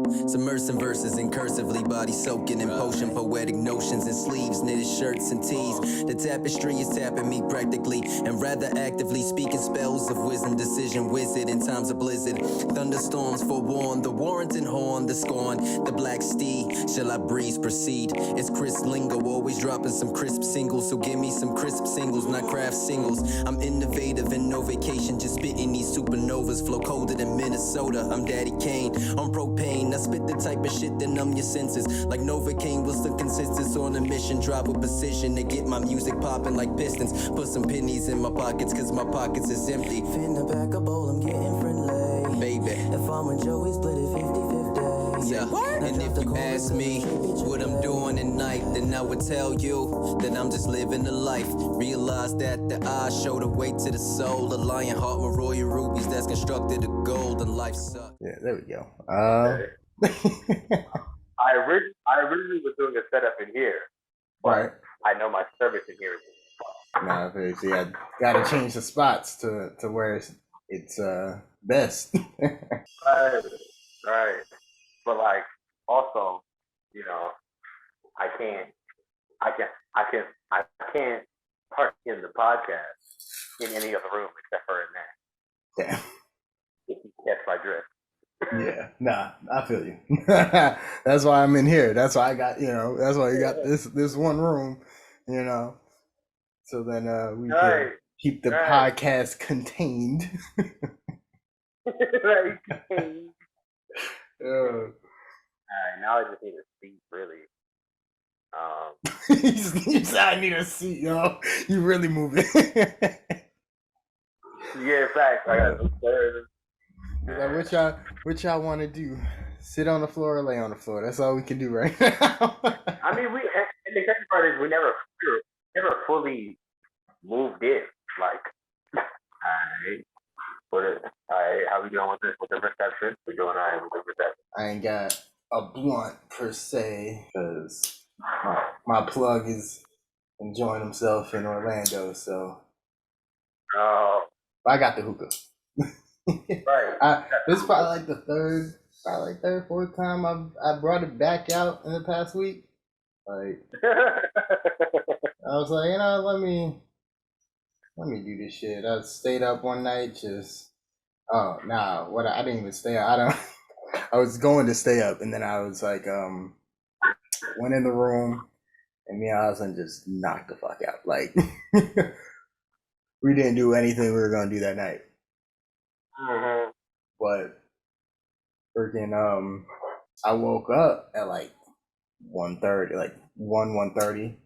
Submersing verses incursively, body soaking in potion, poetic notions and sleeves, knitted shirts and tees. The tapestry is tapping me practically, and rather actively speaking spells of wisdom, decision, wizard in times of blizzard. Thunderstorms forewarn, the warranted horn, the scorn, the black steed. Shall I breeze proceed? It's Chris Lingo, always dropping some crisp singles, so give me some crisp singles, not craft singles. I'm innovative and no vacation, just spitting these supernovas, flow colder than Minnesota. I'm Daddy Kane on propane. I spit the type of shit that numb your senses. Like Novocaine was the consensus on a mission. Drop with precision to get my music popping like pistons. Put some pennies in my pockets, cause my pockets is empty. Finna back a bowl, I'm getting friendly. Baby. If I'm with Joey, split it 50-50. Yeah, and if you ask me what I'm doing tonight, then I would tell you that I'm just living the life. Realize that the eyes show the way to the soul. A lion heart with royal rubies that's constructed of gold, and life sucks. Yeah, there we go. I originally was doing a setup in here, but Right. I know my service in here is Nah, see, I gotta change the spots to where it's best. right. But like, also, you know, I can't park in the podcast in any other room except for in there. Damn. If you catch my drift. Yeah, nah, I feel you. That's why I'm in here. That's why I got, that's why you got this one room, so then we can keep the podcast contained. Right. Alright, Now I just need a seat, really. you said I need a seat, yo. You really moving. Yeah, facts. I got some stairs. Like, what y'all want to do? Sit on the floor or lay on the floor? That's all we can do right now. I mean, and the second part is we never fully moved in. Like, alright, how we doing with this? With the reception? We're doing alright with the reception. I ain't got a blunt per se, because my plug is enjoying himself in Orlando, so I got the hookah. Right. This is probably like the third, fourth time I brought it back out in the past week. Like, I was like, let me do this shit. I stayed up one night, I didn't even stay up. I was going to stay up, and then I was like, went in the room, and me and Austin just knocked the fuck out. Like, we didn't do anything we were gonna do that night. Mm-hmm. But freaking I woke up at like 1:30, like 1:30,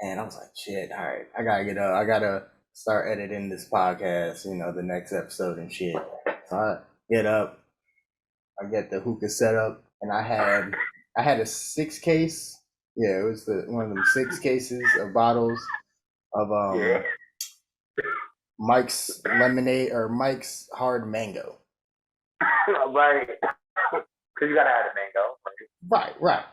and I was like, shit, all right, I gotta get up. I gotta start editing this podcast, the next episode and shit. So I get up, I get the hookah set up, and I had a 6 case. Yeah, it was one of them 6 cases of bottles of Mike's lemonade or Mike's hard mango. Right. Because you gotta have the mango. Right.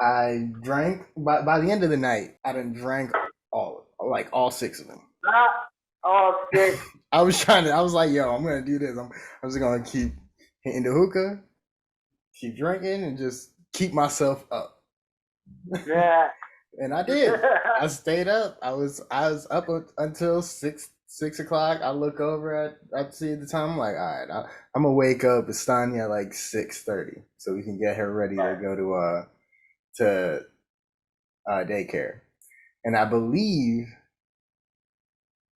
I drank by the end of the night. I done drank all 6 of them. Oh shit. I was like, yo, I'm gonna do this. I'm just gonna keep hitting the hookah, keep drinking, and just keep myself up. Yeah. And I did. I stayed up. I was up until 6 o'clock. I look over I see the time. I'm like, all right, I'm gonna wake up Estania at like 6:30, so we can get her ready to go to daycare. And I believe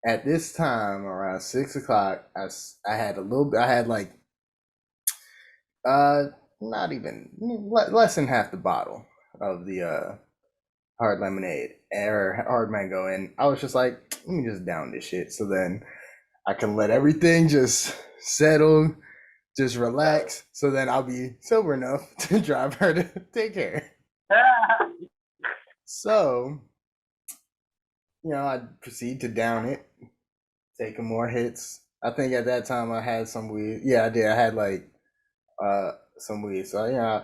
at this time around 6 o'clock, I had like not even less than half the bottle of the hard lemonade or hard mango, and I was just like, let me just down this shit so then I can let everything just settle, just relax, so then I'll be sober enough to drive her to daycare. So, I proceed to down it, taking more hits. I think at that time I had some weed. Yeah, I did. I had like some weed. So I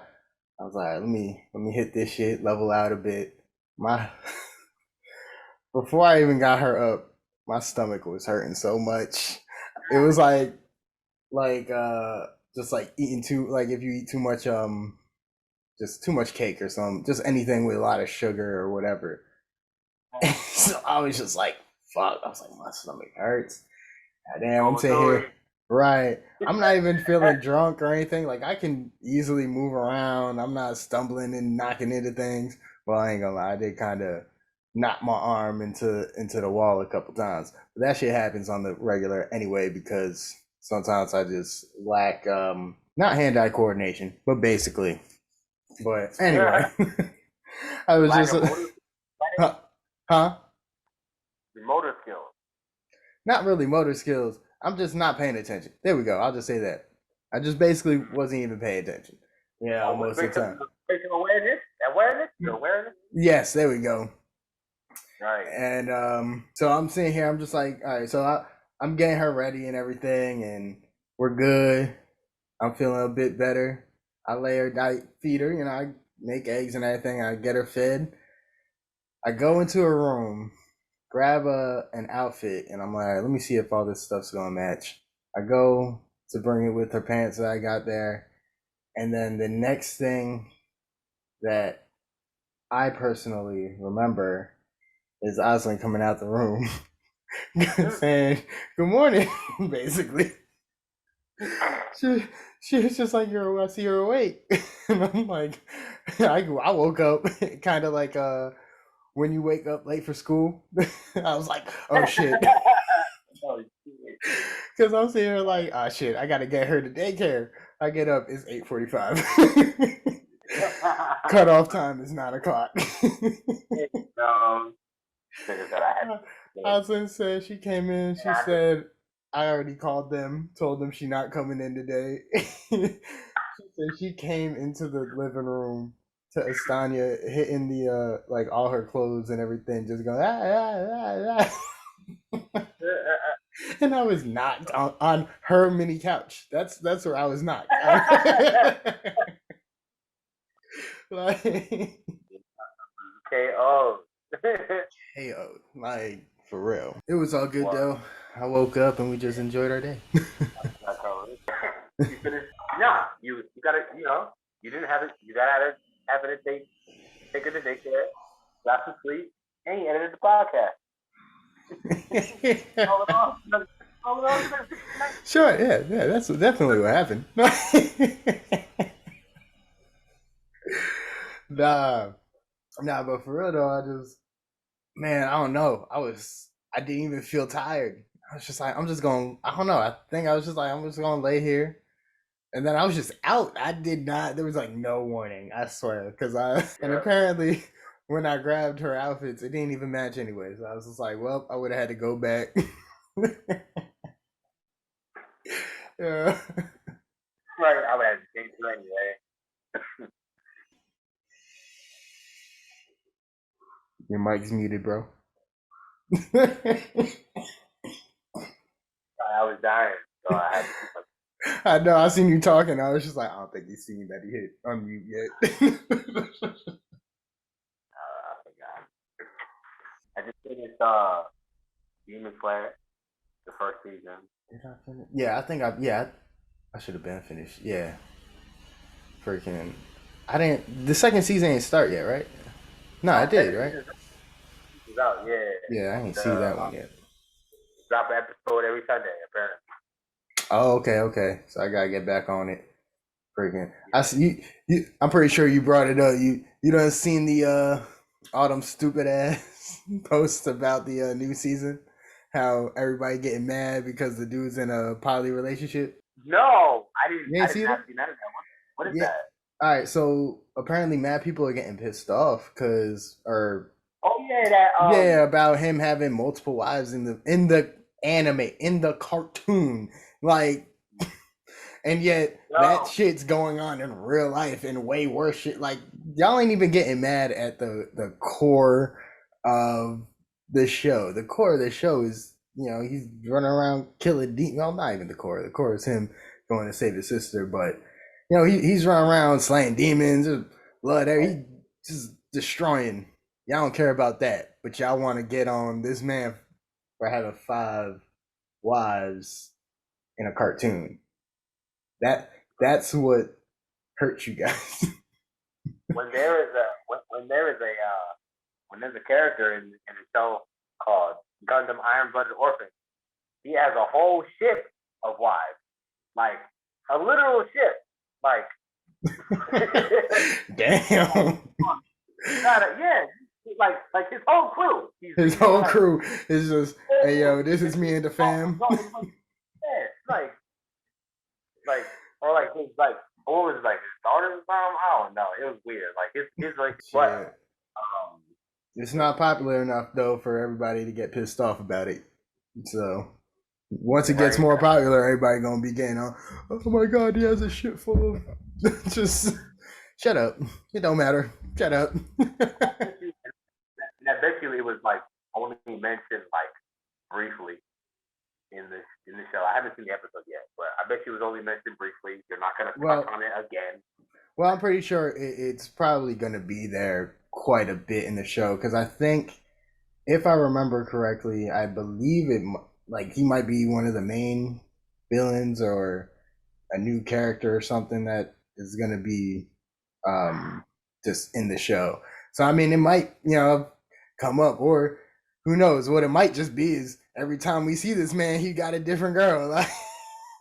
was like, let me hit this shit, level out a bit. Before I even got her up, my stomach was hurting so much. It was like like just like eating too like if you eat too much just too much cake or something, just anything with a lot of sugar or whatever. So I was just like, fuck. I was like, my stomach hurts. God damn, I'm sitting here. Right. I'm not even feeling drunk or anything. Like I can easily move around. I'm not stumbling and knocking into things. Well, I ain't gonna lie, I did kind of knock my arm into the wall a couple times. But that shit happens on the regular anyway because sometimes I just lack not hand-eye coordination, but basically. But anyway, I was Lack just of motor, huh? motor skills. Not really motor skills. I'm just not paying attention. There we go. I'll just say that. I just basically wasn't even paying attention. Yeah, most of the time. Awareness. Yes, there we go. Right. And so I'm sitting here. I'm just like, all right. So I'm getting her ready and everything, and we're good. I'm feeling a bit better. I lay her, I feed her. You know, I make eggs and everything. I get her fed. I go into her room, grab an outfit, and I'm like, let me see if all this stuff's gonna match. I go to bring it with her pants that I got there, and then the next thing that I personally remember is Oslin coming out the room saying, "Good morning," basically. She, she was just like, I see you're awake," and I'm like, I woke up kind of like when you wake up late for school. I was like, oh shit. Because I'm sitting here like, oh shit, I gotta get her to daycare. I get up, it's 8:45. Cutoff time is 9:00. Oslin said she came in, she said, I already called them, told them she not coming in today. She said she came into the living room to Estania, hitting the like all her clothes and everything, just going and I was knocked on her mini couch. That's where I was knocked. Like KO. KO, like for real. It was all good though. I woke up and we just enjoyed our day. You finished? Nah, you gotta, you didn't have it. You gotta have it. Take it to daycare, got some sleep, and you edited the podcast. Sure, yeah, that's definitely what happened. Nah, but for real though, man, I don't know. I didn't even feel tired. I was just like, I don't know. I think I was just like, I'm just gonna lay here. And then I was just out. I did not, there was like no warning, I swear. And apparently when I grabbed her outfits, it didn't even match anyways. I was just like, well, I would have had to go back. Yeah. Right, I would have to change it anyway. Your mic's muted, bro. I was dying, so I had to. I know. I seen you talking. I was just like, I don't think he's seen that he hit unmute yet. I forgot. I just finished Demon Slayer, the first season. Did I finish? Yeah, I think I should have been finished. Yeah. Freaking. I didn't. The second season ain't start yet, right? No, I did, right? It's out, yeah. Yeah, I ain't see that one yet. Drop an episode every Sunday, apparently. Oh, okay. So I gotta get back on it. Freaking. I see you. I'm pretty sure you brought it up. You done seen the all them stupid ass posts about the new season? How everybody getting mad because the dude's in a poly relationship? No, I didn't. You ain't I see did that? not see none of that one. What is that? All right, so apparently mad people are getting pissed off Oh yeah, that. yeah, about him having multiple wives in the anime, in the cartoon, like, and yet that shit's going on in real life and way worse shit. Like y'all ain't even getting mad at the core of the show. The core of the show is, he's running around killing demons. Well, not even the core. The core is him going to save his sister, but he's running around slaying demons, there's blood there. He just destroying. Y'all don't care about that, but y'all want to get on this man for having 5 wives in a cartoon. That's what hurt you guys. When there is a when there's a character in the show called Gundam Iron Blooded Orphan, he has a whole ship of wives, like a literal ship, like Damn. yeah, like his whole crew. His whole crew is just, hey yo, this is me and the fam. Yeah, like or like his like what was it, like his daughter's mom? I don't know. It was weird. Like it's like what It's not popular enough though for everybody to get pissed off about it. So once it gets more popular, everybody gonna be getting on. Oh my god, he has a shit full of. Just shut up. It don't matter. Shut up. And I bet you it was like only mentioned like briefly in the show. I haven't seen the episode yet, but I bet you it was only mentioned briefly. You're not gonna touch on it again. Well, I'm pretty sure it's probably gonna be there quite a bit in the show because I think, if I remember correctly, I believe it like he might be one of the main villains or a new character or something that is gonna be just in the show. So I mean, it might come up, or who knows? What it might just be is every time we see this man, he got a different girl, like,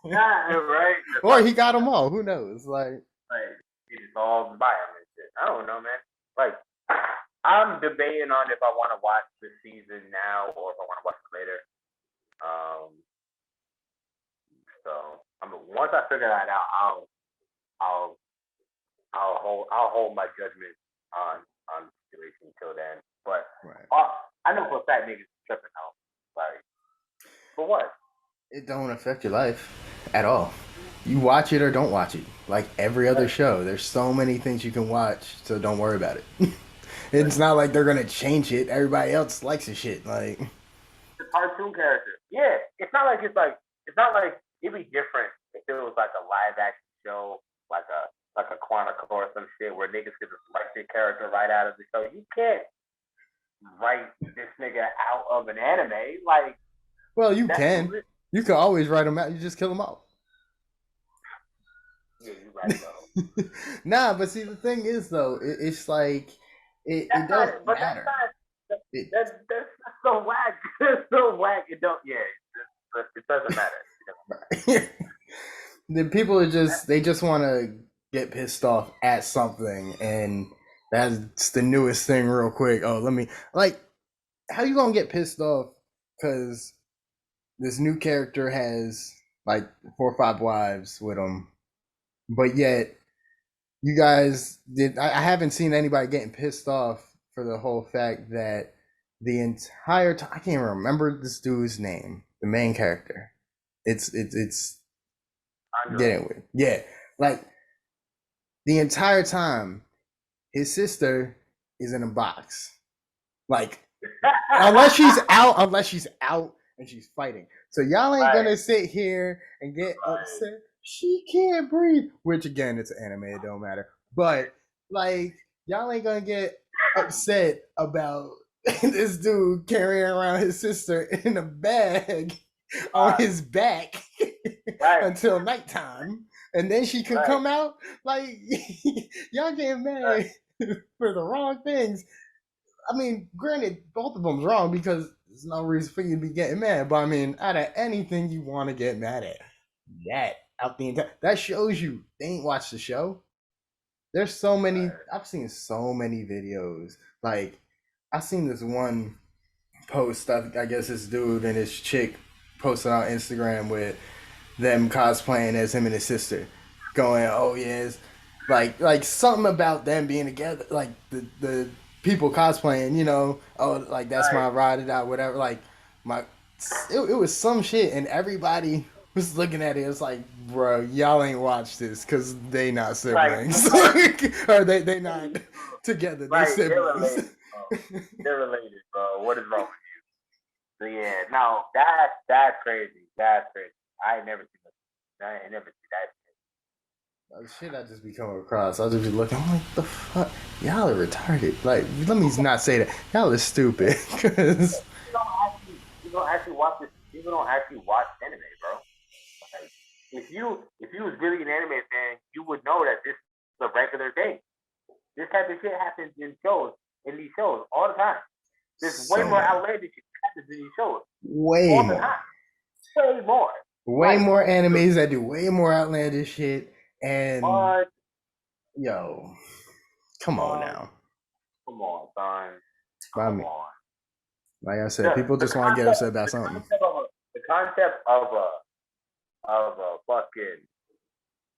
right? Or he got them all. Who knows? Like it's all by him and shit. I don't know, man. Like I'm debating on if I want to watch the season now or if I want to watch it later. So I mean, once I figure that out, I'll hold my judgment on the situation until then. But I know for a fact niggas tripping out. Like, for what? It don't affect your life at all. You watch it or don't watch it. Like every other show, there's so many things you can watch, so don't worry about it. It's not like they're gonna change it. Everybody else likes the shit. Like the cartoon character. Yeah, it's not like it'd be different if it was like a live action show, like a Chronicle or some shit where niggas could just write the character right out of the show. You can't write this nigga out of an anime. Like, well, you can. You can always write them out. You just kill them off. Yeah, you right though. Nah, but see, the thing is though, it's like it doesn't matter. That's so whack. That's so whack. It don't. Yeah, it doesn't matter. The people are they just want to get pissed off at something, and that's the newest thing. Real quick. Oh, let me how you gonna get pissed off because this new character has like 4 or 5 wives with him, but yet you guys did. I haven't seen anybody getting pissed off for the whole fact that the entire time, I can't even remember this dude's name, the main character. It's getting weird. Yeah, like the entire time, his sister is in a box. Like unless she's out and she's fighting. So y'all ain't gonna sit here and get upset. She can't breathe. Which again, it's an anime, it don't matter. But like y'all ain't gonna get upset about this dude carrying around his sister in a bag on his back until nighttime. And then she can come out. Like y'all getting mad for the wrong things. I mean, granted, both of them's wrong because there's no reason for you to be getting mad. But I mean, out of anything you want to get mad at, that shows you they ain't watched the show. There's so many. I've seen so many videos. Like I've seen this one post. I guess this dude and his chick posted on Instagram with them cosplaying as him and his sister, going, "Oh yes," like something about them being together. Like the people cosplaying, oh, like that's my ride it out, whatever. Like it was some shit, and everybody was looking at it. It's like, bro, y'all ain't watched this because they not siblings, or they not together. They siblings. They're related, bro. What is wrong with you? So yeah, no, that's crazy. That's crazy. I ain't never seen that. I ain't never seen that. Shit, I just be coming across. I'll just be looking. I'm like, the fuck, y'all are retarded. Like, let me not say that. Y'all are stupid. Cause you don't actually watch anime, bro. Like, if you was really an anime fan, you would know that this is a regular thing. This type of shit happens in these shows all the time. There's way more outlandish shit that happens in these shows. Way all the more. time. Way more. Way more animes that do way more outlandish shit. And yo, come on now. Come on, son. Come on. Like I said, people just want to get upset about something. The concept of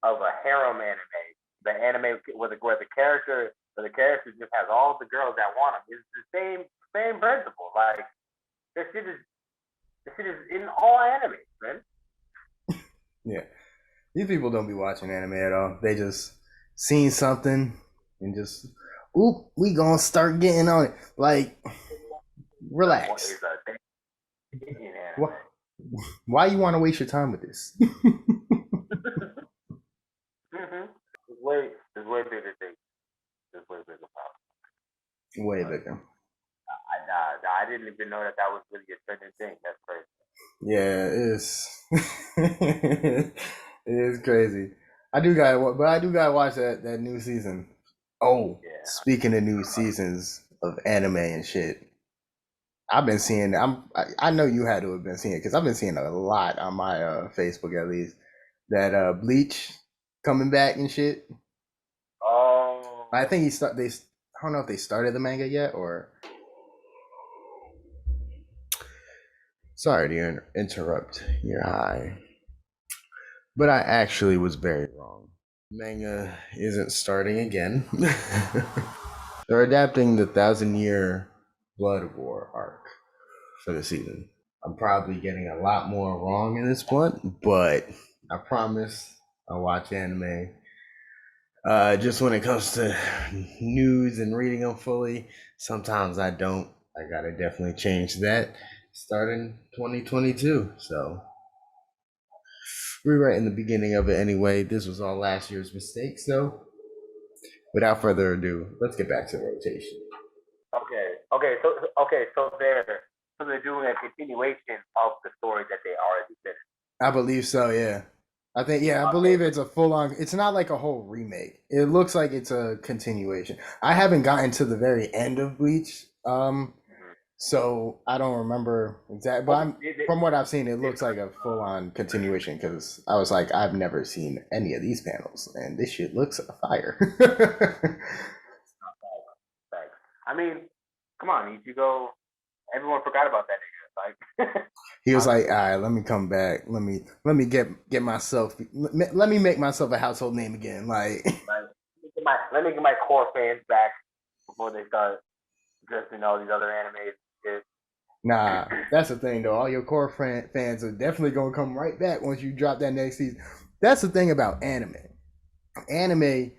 a harem anime, the anime where the character just has all the girls that want him, is the same principle. Like this shit is in all anime, man. Yeah, these people don't be watching anime at all. They just seen something and just, oop, we gonna start getting on it. Like, relax. Why you want to waste your time with this? There's way bigger things. There's way bigger problems. Way bigger. I didn't even know that was really a trending thing. That's crazy. Yeah, it is crazy. I do gotta watch that new season. Oh, yeah. Speaking of new seasons of anime and shit, I've been seeing. I know you had to have been seeing it because I've been seeing a lot on my Facebook at least. That Bleach coming back and shit. Oh. I think I don't know if they started the manga yet or. Sorry to interrupt your high, but I actually was very wrong. Manga isn't starting again. They're adapting the 1,000-year Blood War arc for the season. I'm probably getting a lot more wrong in this blunt, but I promise I'll watch anime. Just when it comes to news and reading them fully, sometimes I don't. I gotta definitely change that starting 2022. So rewriting the beginning of it anyway. This was all last year's mistake. So without further ado, let's get back to the rotation. So they're doing a continuation of the story that they already finished. I believe so. Yeah. I believe it's a full-on. It's not like a whole remake. It looks like it's a continuation. I haven't gotten to the very end of Bleach, so I don't remember exactly. But from what I've seen, it looks like a full-on continuation. Because I was like, I've never seen any of these panels, and this shit looks fire. I mean, come on, Ichigo. Everyone forgot about that nigga. Like. He was like, all right, let me come back. Let me get myself. Let me make myself a household name again. Like, let me get my core fans back before they start dressing all these other animes. Nah, that's the thing though. All your core fans are definitely gonna come right back once you drop that next season. That's the thing about anime. Anime,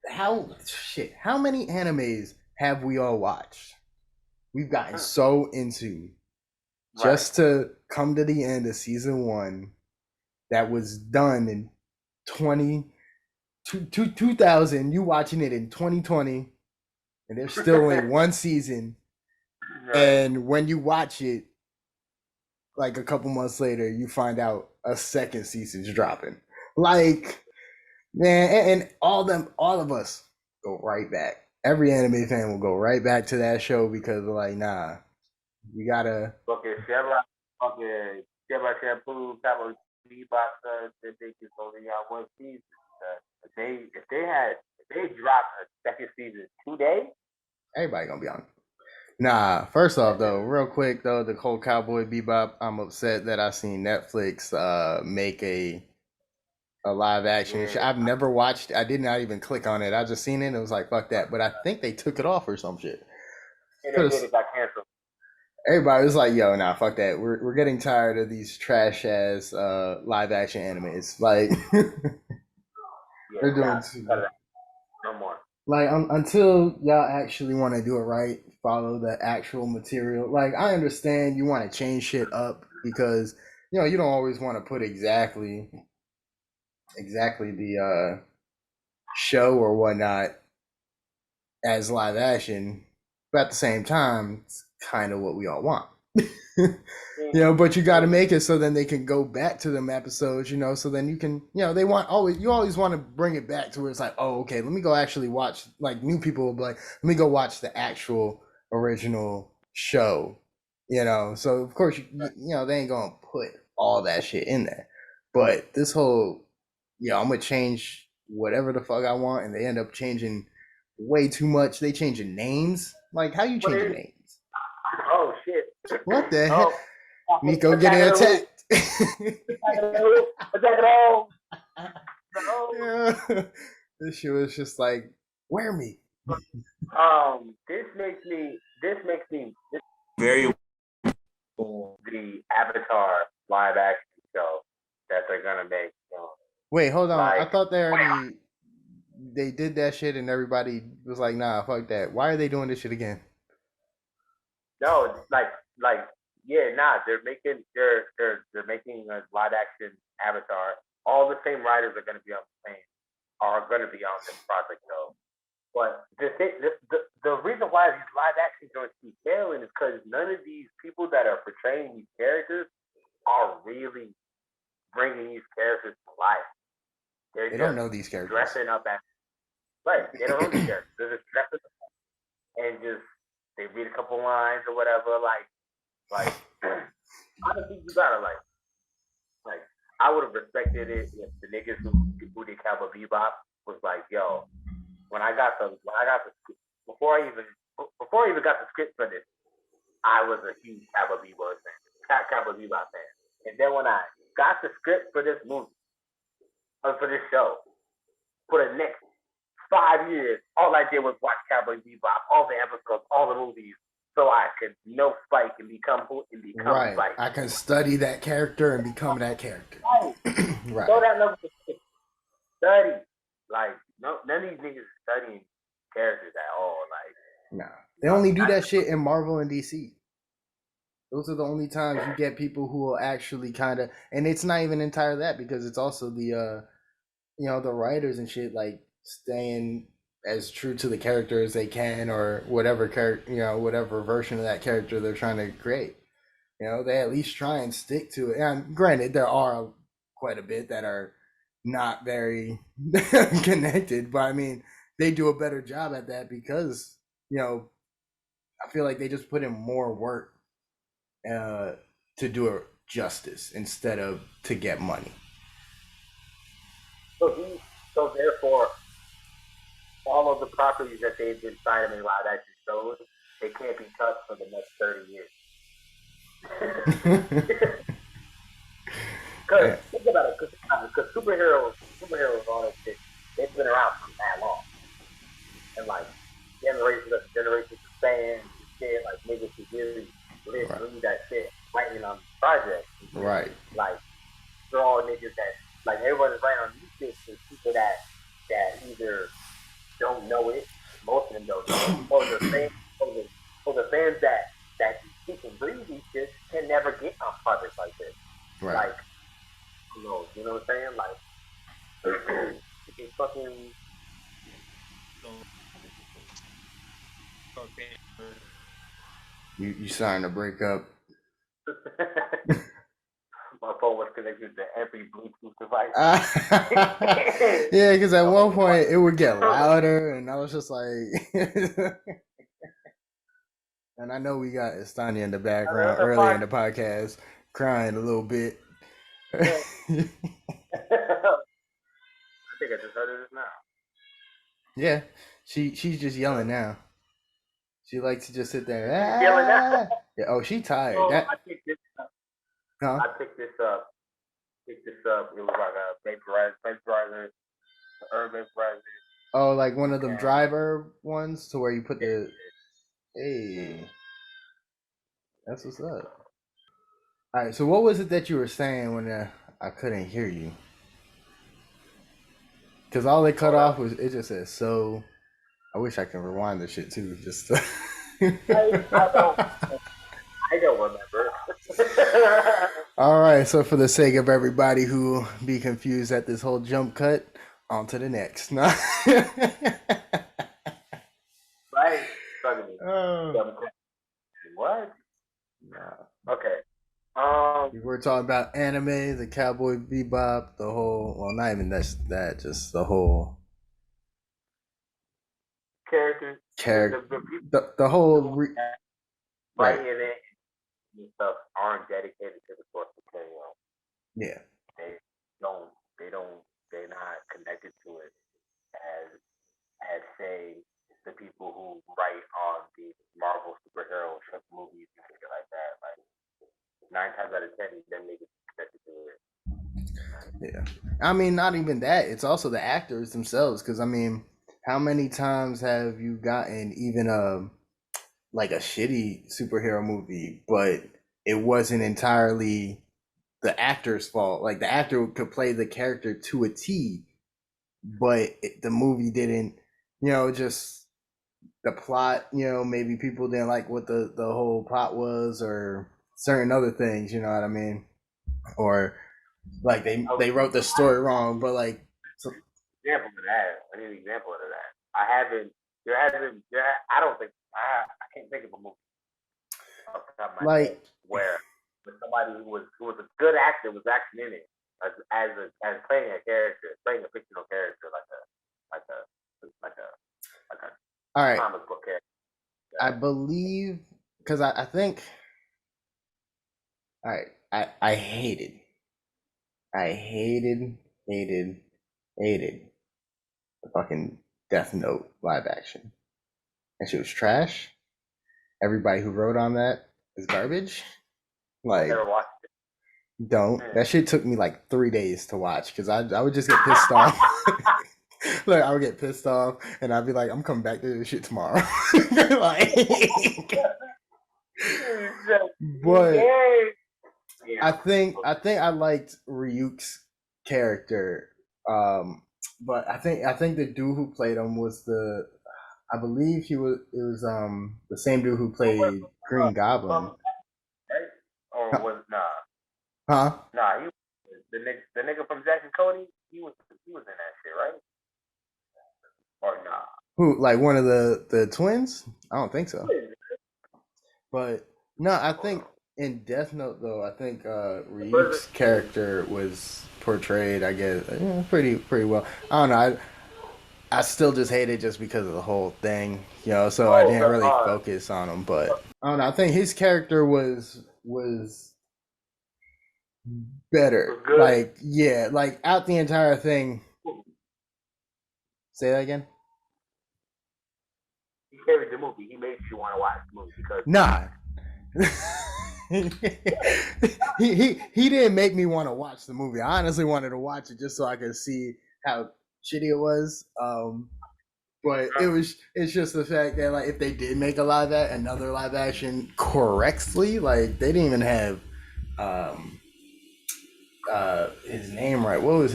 how many animes have we all watched? We've gotten so into. Just to come to the end of season 1 that was done in 2000, you watching it in 2020, and there's still only one season. And when you watch it, like a couple months later, you find out a second season's dropping. Like, man, and all of us go right back. Every anime fan will go right back to that show because they're like, nah. We gotta. Shampoo, Cowboy Bebop, they just only got one season. If they dropped a second season today, everybody gonna be on. Nah, first off though, real quick though, the whole Cowboy Bebop, I'm upset that I seen Netflix make a live action. Yeah. I've never watched. I did not even click on it. I just seen it and it was like, fuck that. But I think they took it off or some shit. And they did, it got canceled. Everybody was like, yo, nah, fuck that. We're getting tired of these trash ass live action animes. Like they're doing no more. Like until y'all actually want to do it right, follow the actual material. Like I understand you want to change shit up because you don't always want to put exactly the show or whatnot as live action, but at the same time, it's kind of what we all want. But you got to make it so then they can go back to them episodes, so then you can, you always want to bring it back to where it's like, oh, okay, let me go actually watch, like new people will be like, let me go watch the actual original show, so of course, they ain't going to put all that shit in there. But this whole, I'm going to change whatever the fuck I want, and they end up changing way too much. They changing names. Like, how you changing names? Oh shit! What the hell? Nico getting attacked. Attack it all. Yeah. This shit was just like, wear me. This makes me very the Avatar live action show that they're gonna make. Wait, hold on. I thought they did that shit and everybody was like, nah, fuck that. Why are they doing this shit again? No, they're making a live action Avatar. All the same writers are gonna be on this project though. But the reason why these live action joints keep failing is because none of these people that are portraying these characters are really bringing these characters to life. They don't know these characters. Dressing up as they don't know these characters. They're just dressing up and just they read a couple lines or whatever. Honestly, you gotta like I would have respected it if the niggas who did Cowboy Bebop was like, yo, before I even got the script for this, I was a huge Cowboy Bebop fan. And then when I got the script for this movie, for this show, for the next 5 years, all I did was watch Cowboy Bebop, all the episodes, all the movies, so I could know Spike and become right. Spike. I can study that character and become that character. Right. So that level of study. Like, no, none of these niggas are studying characters at all. Like, nah. They only do that shit in Marvel and DC. Those are the only times you get people who will actually kind of, and it's not even entirely that, because it's also the, the writers and shit, like staying as true to the character as they can, or whatever character, whatever version of that character they're trying to create. They at least try and stick to it. And granted, there are quite a bit that are not very connected, but I mean, they do a better job at that because, I feel like they just put in more work to do it justice instead of to get money. So therefore, all of the properties that they've been signing in live action shows, they can't be touched for the next 30 years. Because think about it, because superheroes, all that shit, they've been around for that long, and like generations of fans and shit, like niggas who really live that shit, writing on projects. Right. Like they're all niggas that like everyone's writing on these shit to people that either don't know it, most of them don't know it, or the fans that speak and breathe these shit can never get on projects like this. Right. Like, you know what I'm saying? Like, it's fucking. You signed a breakup. My phone was connected to every Bluetooth device. Yeah, because at one point it would get louder, and I was just like. And I know we got Estania in the background earlier in the podcast crying a little bit. I think I just heard it now. Yeah, she's just yelling now. She likes to just sit there. Yelling now? Yeah, oh, she tired. I picked this up. Huh? I picked this up. It was like a vaporizer, herb vaporizer. Oh, like one of them driver ones to where you put the. Hey, that's what's up. All right, so what was it that you were saying when I couldn't hear you? Because all they cut off was it just said so. I wish I could rewind the shit too, just. I don't remember. All right, so for the sake of everybody who be confused at this whole jump cut, on to the next. No. Right. Oh. What? Nah. Okay. We were talking about anime, the Cowboy Bebop, the whole. Well, not even that. Just the whole Characters, character. the people The whole. who Right. write in it and stuff aren't dedicated to the source material. Yeah. They don't. They don't. They're not connected to it as say the people who write on the Marvel superhero movies and shit like that. Like 9 times out of 10, them niggas connected to it. Yeah. I mean, not even that. It's also the actors themselves. Because I mean, how many times have you gotten even like a shitty superhero movie, but it wasn't entirely the actor's fault. Like the actor could play the character to a T, but the movie didn't. Just the plot. Maybe people didn't like what the whole plot was, or certain other things. You know what I mean? Or like they wrote the story wrong, but like. So, Example of that. I need an example of that. I haven't. There hasn't. There. I don't think. I can't think of a movie off the top of my head like where somebody who was a good actor was actually in it as playing a character, playing a fictional character like a like a like a all right, comic book character. I believe because I think all right, I hated hated hated the fucking Death Note live action. That shit was trash. Everybody who wrote on that is garbage. I Like, never watched don't. it. That shit took me like 3 days to watch because I would just get pissed off. Like I would get pissed off and I'd be like, I'm coming back to this shit tomorrow. Like, but Yeah. I think I liked Ryuk's character. But I think the dude who played him was I believe it was the same dude who played Green Goblin. Right? Or was Huh? nah, he was the nigga from Zack and Cody, he was in that shit, right? Or nah. Who, like one of the twins? I don't think so. But no, I think in Death Note though, I think Ryuk's character was portrayed, I guess, pretty well. I don't know. I still just hate it just because of the whole thing, so I didn't really focus on him. But I don't know. I think his character was better. Good. Like, yeah, like out the entire thing. Say that again. He carried the movie. He made you want to watch the movie because Nah. he didn't make me want to watch the movie. I honestly wanted to watch it just so I could see how shitty it was. But it's just the fact that like if they did make another live action correctly, like they didn't even have his name right. What was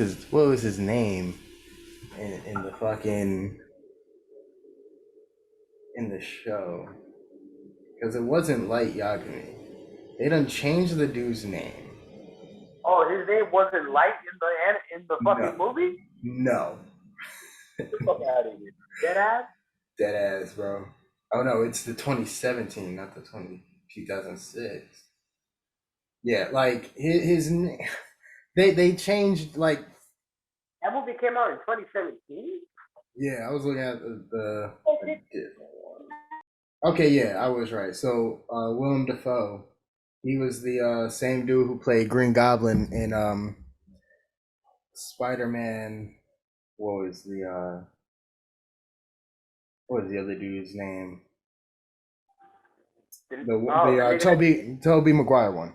his name in the fucking in the show? Because it wasn't Light Yagami. They done changed the dude's name. oh, his name wasn't Light in the fucking movie? No. Get the fuck out of here. Dead ass? Dead ass, bro. Oh no, it's the 2017, not the 2006. Yeah, like his name. They changed like. That movie came out in 2017? Yeah, I was looking at the different one. Okay, yeah, I was right. So Willem Dafoe, he was the same dude who played Green Goblin in Spider-Man. What was the other dude's name? The Toby Maguire one.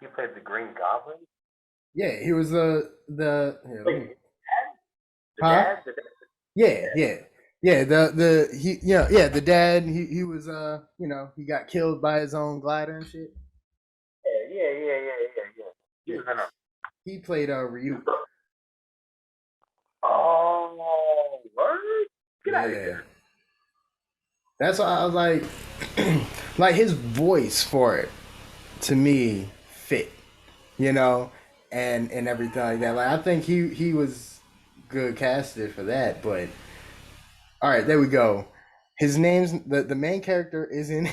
He played the Green Goblin? Yeah, he was the here, let me- Wait, the Huh? dad? Yeah. The dad. He was he got killed by his own glider and shit. Yeah. He was in a. He played Ryu. Oh, word? Get out of Yeah. here. That's why I was like, like his voice for it to me fit, and everything like that. Like I think he was good casted for that. But all right, there we go. His name's the main character isn't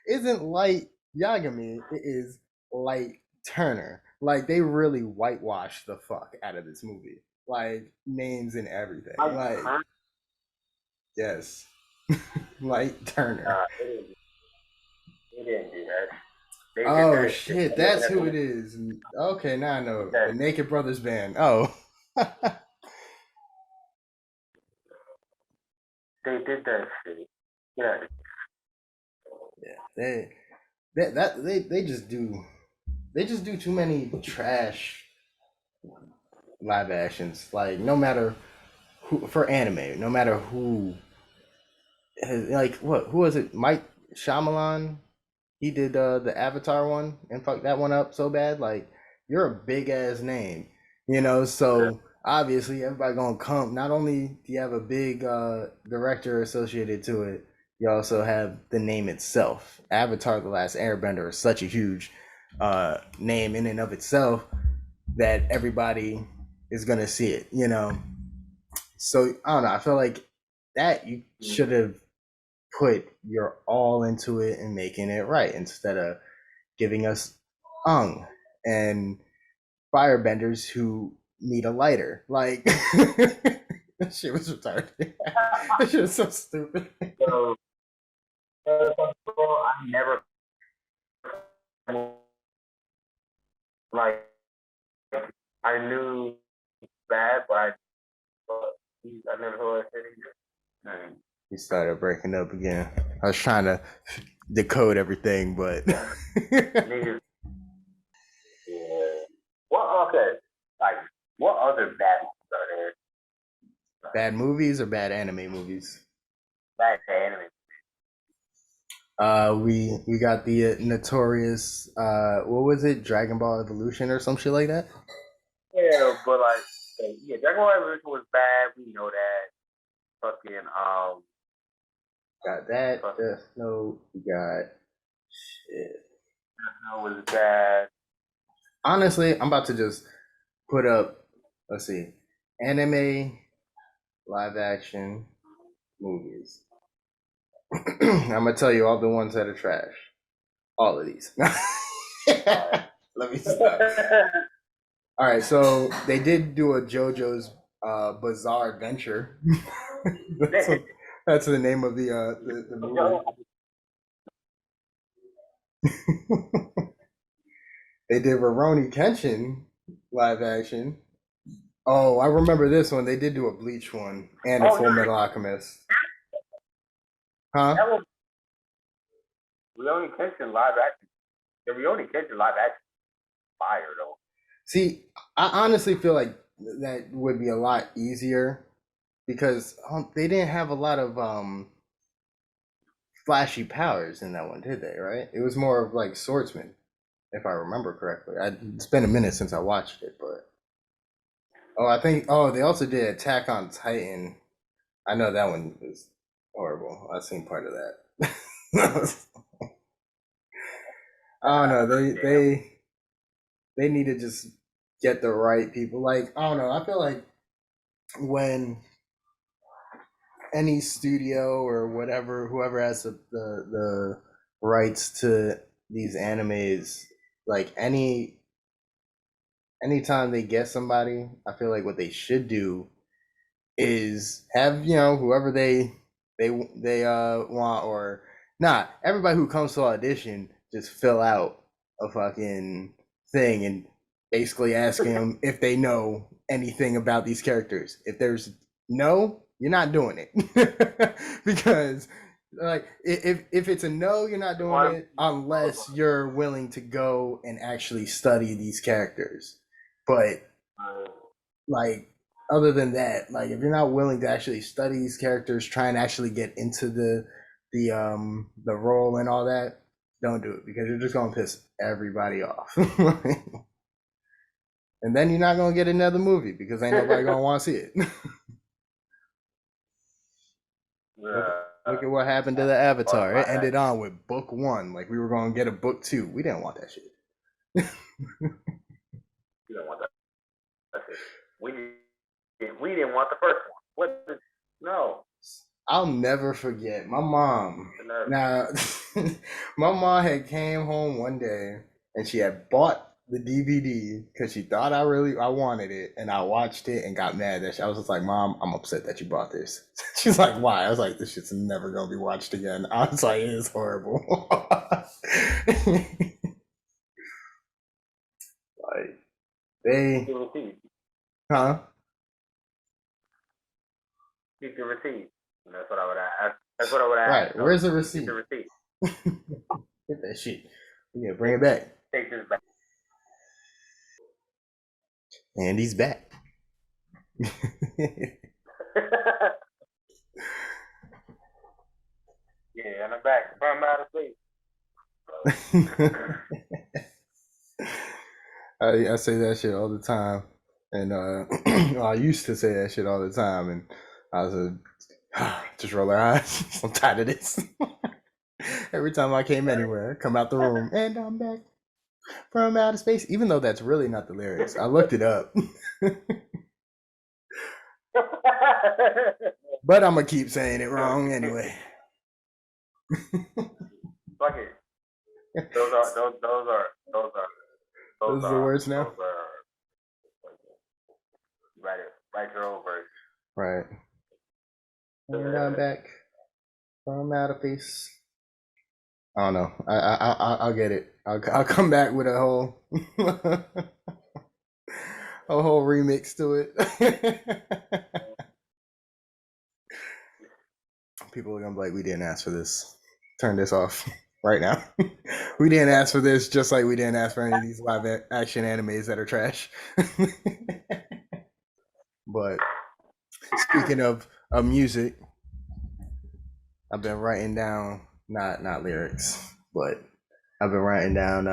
isn't Light Yagami. It is Light Turner. Like they really whitewashed the fuck out of this movie. Like names and everything. I Like heard yes, Light Turner. they didn't do that. They did Oh that shit. shit, that's who it is. Okay, now I know the Naked Brothers band. Oh, They did that shit. Yeah. yeah, they just do too many trash live actions. Like no matter who for anime, no matter who, like what who was it? Mike Shyamalan. He did the Avatar one and fucked that one up so bad. Like you're a big ass name, you know. So obviously everybody gonna come. Not only do you have a big director associated to it, you also have the name itself. Avatar: The Last Airbender is such a huge name in and of itself that everybody is gonna see it, you know. So I don't know. I feel like that you should have put your all into it and making it right instead of giving us Ung and firebenders who need a lighter. Like that shit was retarded. That shit was so stupid. So, I never like. I knew bad, but I never saw that shit either. We started breaking up again. I was trying to decode everything, but Niggas, yeah. Well, okay. Like, what other bad ones are there? bad movies or bad anime movies. Bad anime. We got the notorious what was it, Dragon Ball Evolution or some shit like that. Yeah, but like, yeah, Dragon Ball Evolution was bad. We know that. Fucking Got that. Death Note. We got shit. was bad. Honestly, I'm about to just put up. Let's see, anime live action movies. I'm gonna tell you all the ones that are trash. All of these. Let me stop. All right, so they did do a JoJo's Bizarre Adventure. That's the name of the movie. They did Rurouni Kenshin live action. Oh, I remember this one. They did do a Bleach one and a Full Metal Alchemist. Huh? That was Rurouni Kenshin live action. The Rurouni Kenshin live action fire though. See, I honestly feel like that would be a lot easier because they didn't have a lot of flashy powers in that one, did they? Right? It was more of like swordsman, if I remember correctly. It's been a minute since I watched it, but I think they also did Attack on Titan. I know that one was horrible. I've seen part of that. I don't know. They need to just get the right people. Like I don't know. I feel like when any studio or whatever, whoever has the rights to these animes, like anytime they get somebody, I feel like what they should do is have whoever they want, or not everybody who comes to audition just fill out a fucking thing and basically asking them if they know anything about these characters. If there's no, you're not doing it. Because like if it's a no, you're not doing it unless you're willing to go and actually study these characters. But like other than that, like if you're not willing to actually study these characters, try and actually get into the role and all that, don't do it because you're just gonna piss everybody off. And then you're not gonna get another movie because ain't nobody gonna want to see it. Look at what happened to the Avatar. It ended on with book 1, like we were gonna get a book 2. We didn't want that shit. You don't want that shit. We didn't want the first one. No. I'll never forget my mom. No. Now, my mom had came home one day and she had bought the DVD because she thought I wanted it, and I watched it and got mad that I was just like, "Mom, I'm upset that you bought this." She's like, "Why?" I was like, "This shit's never gonna be watched again." I was like, "It's horrible." Like they, The receipt. huh? Keep the receipt. And that's what I would ask. That's what I would ask. Right. Where's the Keep receipt? the receipt. Get that shit. Yeah, bring it back. Take this back. And he's back. Yeah, and I'm back from out of sleep. I say that shit all the time, and well, I used to say that shit all the time, and I was just roll our eyes. I'm tired of this. Every time I came anywhere, come out the room, and I'm back from outer space. Even though that's really not the lyrics, I looked it up, but I'm gonna keep saying it wrong anyway. Fuck it. Those are Those are the words now? Those are, write your own version. Right. And I'm back from outer space. I don't know. I'll get it. I'll come back with a whole remix to it. People are gonna be like, "We didn't ask for this. Turn this off right now. We didn't ask for this, just like we didn't ask for any of these live action animes that are trash." But speaking of music, I've been writing down not lyrics, but I've been writing down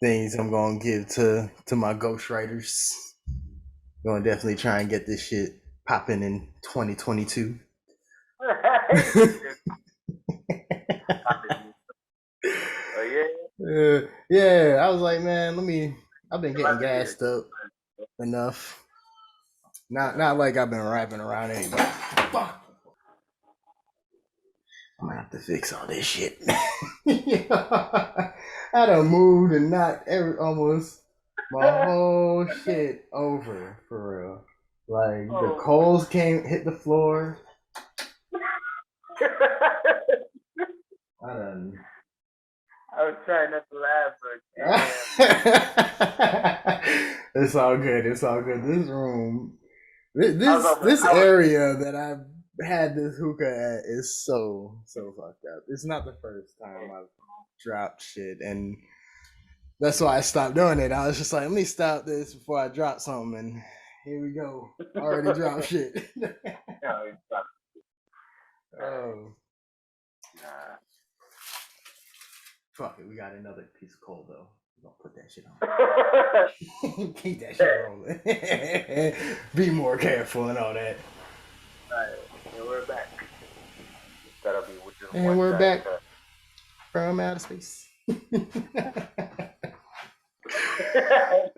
things I'm gonna give to my ghostwriters. Gonna definitely try and get this shit popping in 2022. Oh yeah. Yeah, I was like, man, I've been getting gassed up enough. Not like I've been rapping around anybody. Fuck. I'm gonna have to fix all this shit. I done moved and knocked almost my whole shit over, for real. Like the coals hit the floor. I done. I was trying not to laugh, but It's all good. It's all good. This room, this area that I've had this hookah at is so fucked up. It's not the first time I've dropped shit, and that's why I stopped doing it. I was just like, let me stop this before I drop something, and here we go. Already dropped shit. Oh. Nah. Fuck it, we got another piece of coal though. We're gonna put that shit on. Keep that shit rolling. Be more careful and all that. Alright, and we're back. That'll be with just and we're back from outer space.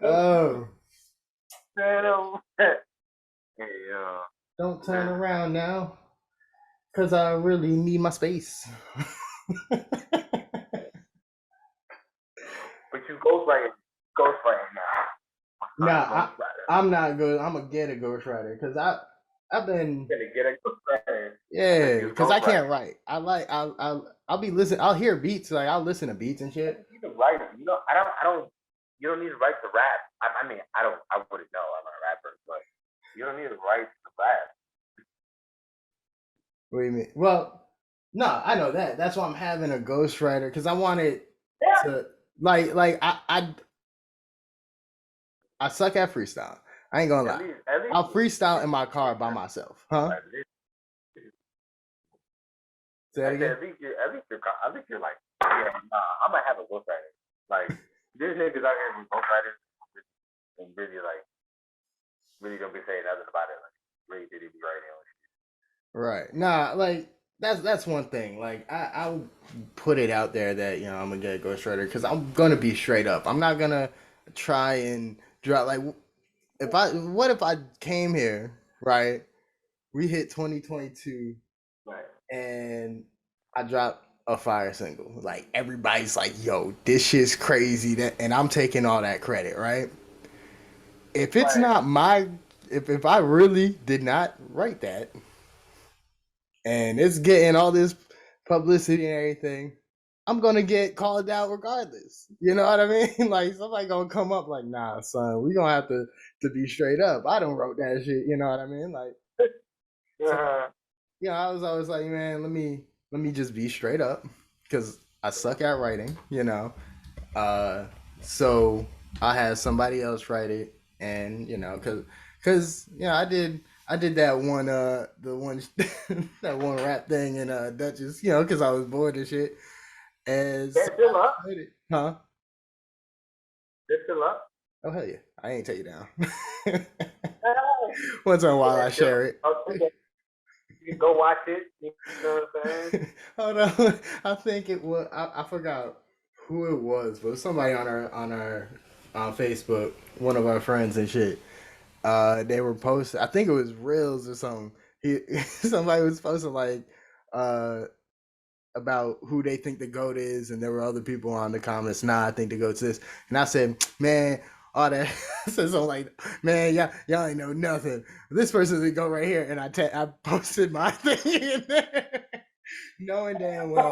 Oh. Don't turn around now, cause I really need my space. But you ghostwriting now. Nah, I'm not good. I'm gonna get a ghostwriter because I've been. You're gonna get a ghostwriter. Yeah, because I can't write. I'll be listening. I'll hear beats. Like I'll listen to beats and shit. You can write. You know, I don't. You don't need to write to rap. I mean, I wouldn't know. I'm not a rapper, but you don't need to write to rap. What do you mean? Well, no, I know that. That's why I'm having a ghostwriter because I want it to like I suck at freestyle. I ain't gonna lie. At least I'll freestyle in my car by myself, huh? Say that again. At least you're like, yeah, nah, I might have a ghostwriter. Like there's niggas out here with ghostwriters and really don't be saying nothing about it. Like really did he be writing on shit. Right. Nah, like that's one thing. Like I'll put it out there that I'm gonna get a ghostwriter because I'm gonna be straight up. I'm not gonna try and drop like what if I came here, right, we hit 2022, Right. and I dropped a fire single. Like everybody's like, "Yo, this shit's crazy," and I'm taking all that credit, right? If it's Right. not my, if I really did not write that, and it's getting all this publicity and everything, I'm gonna get called out regardless. You know what I mean? Like somebody gonna come up like, "Nah, son, we gonna have to be straight up. I don't wrote that shit." You know what I mean? Like, so I was always like, man, let me just be straight up because I suck at writing. So I had somebody else write it, and because I did that one the one that one rap thing in Dutchess, because I was bored and shit, and They're still up. huh? They're still up. Oh hell yeah, I ain't take it down. Oh, Once in a while yeah, I share it. okay. You can go watch it. You know what I'm saying? Hold on, I think it was I forgot who it was, but it was somebody on Facebook, one of our friends and shit. They were posting. I think it was reels or something. Somebody was posting like uh about who they think the GOAT is, and there were other people on the comments. Nah, I think the GOAT's this, and I said, man, all that. I said something like, man, y'all ain't know nothing. This person's the GOAT right here, and I posted my thing in there, knowing damn well.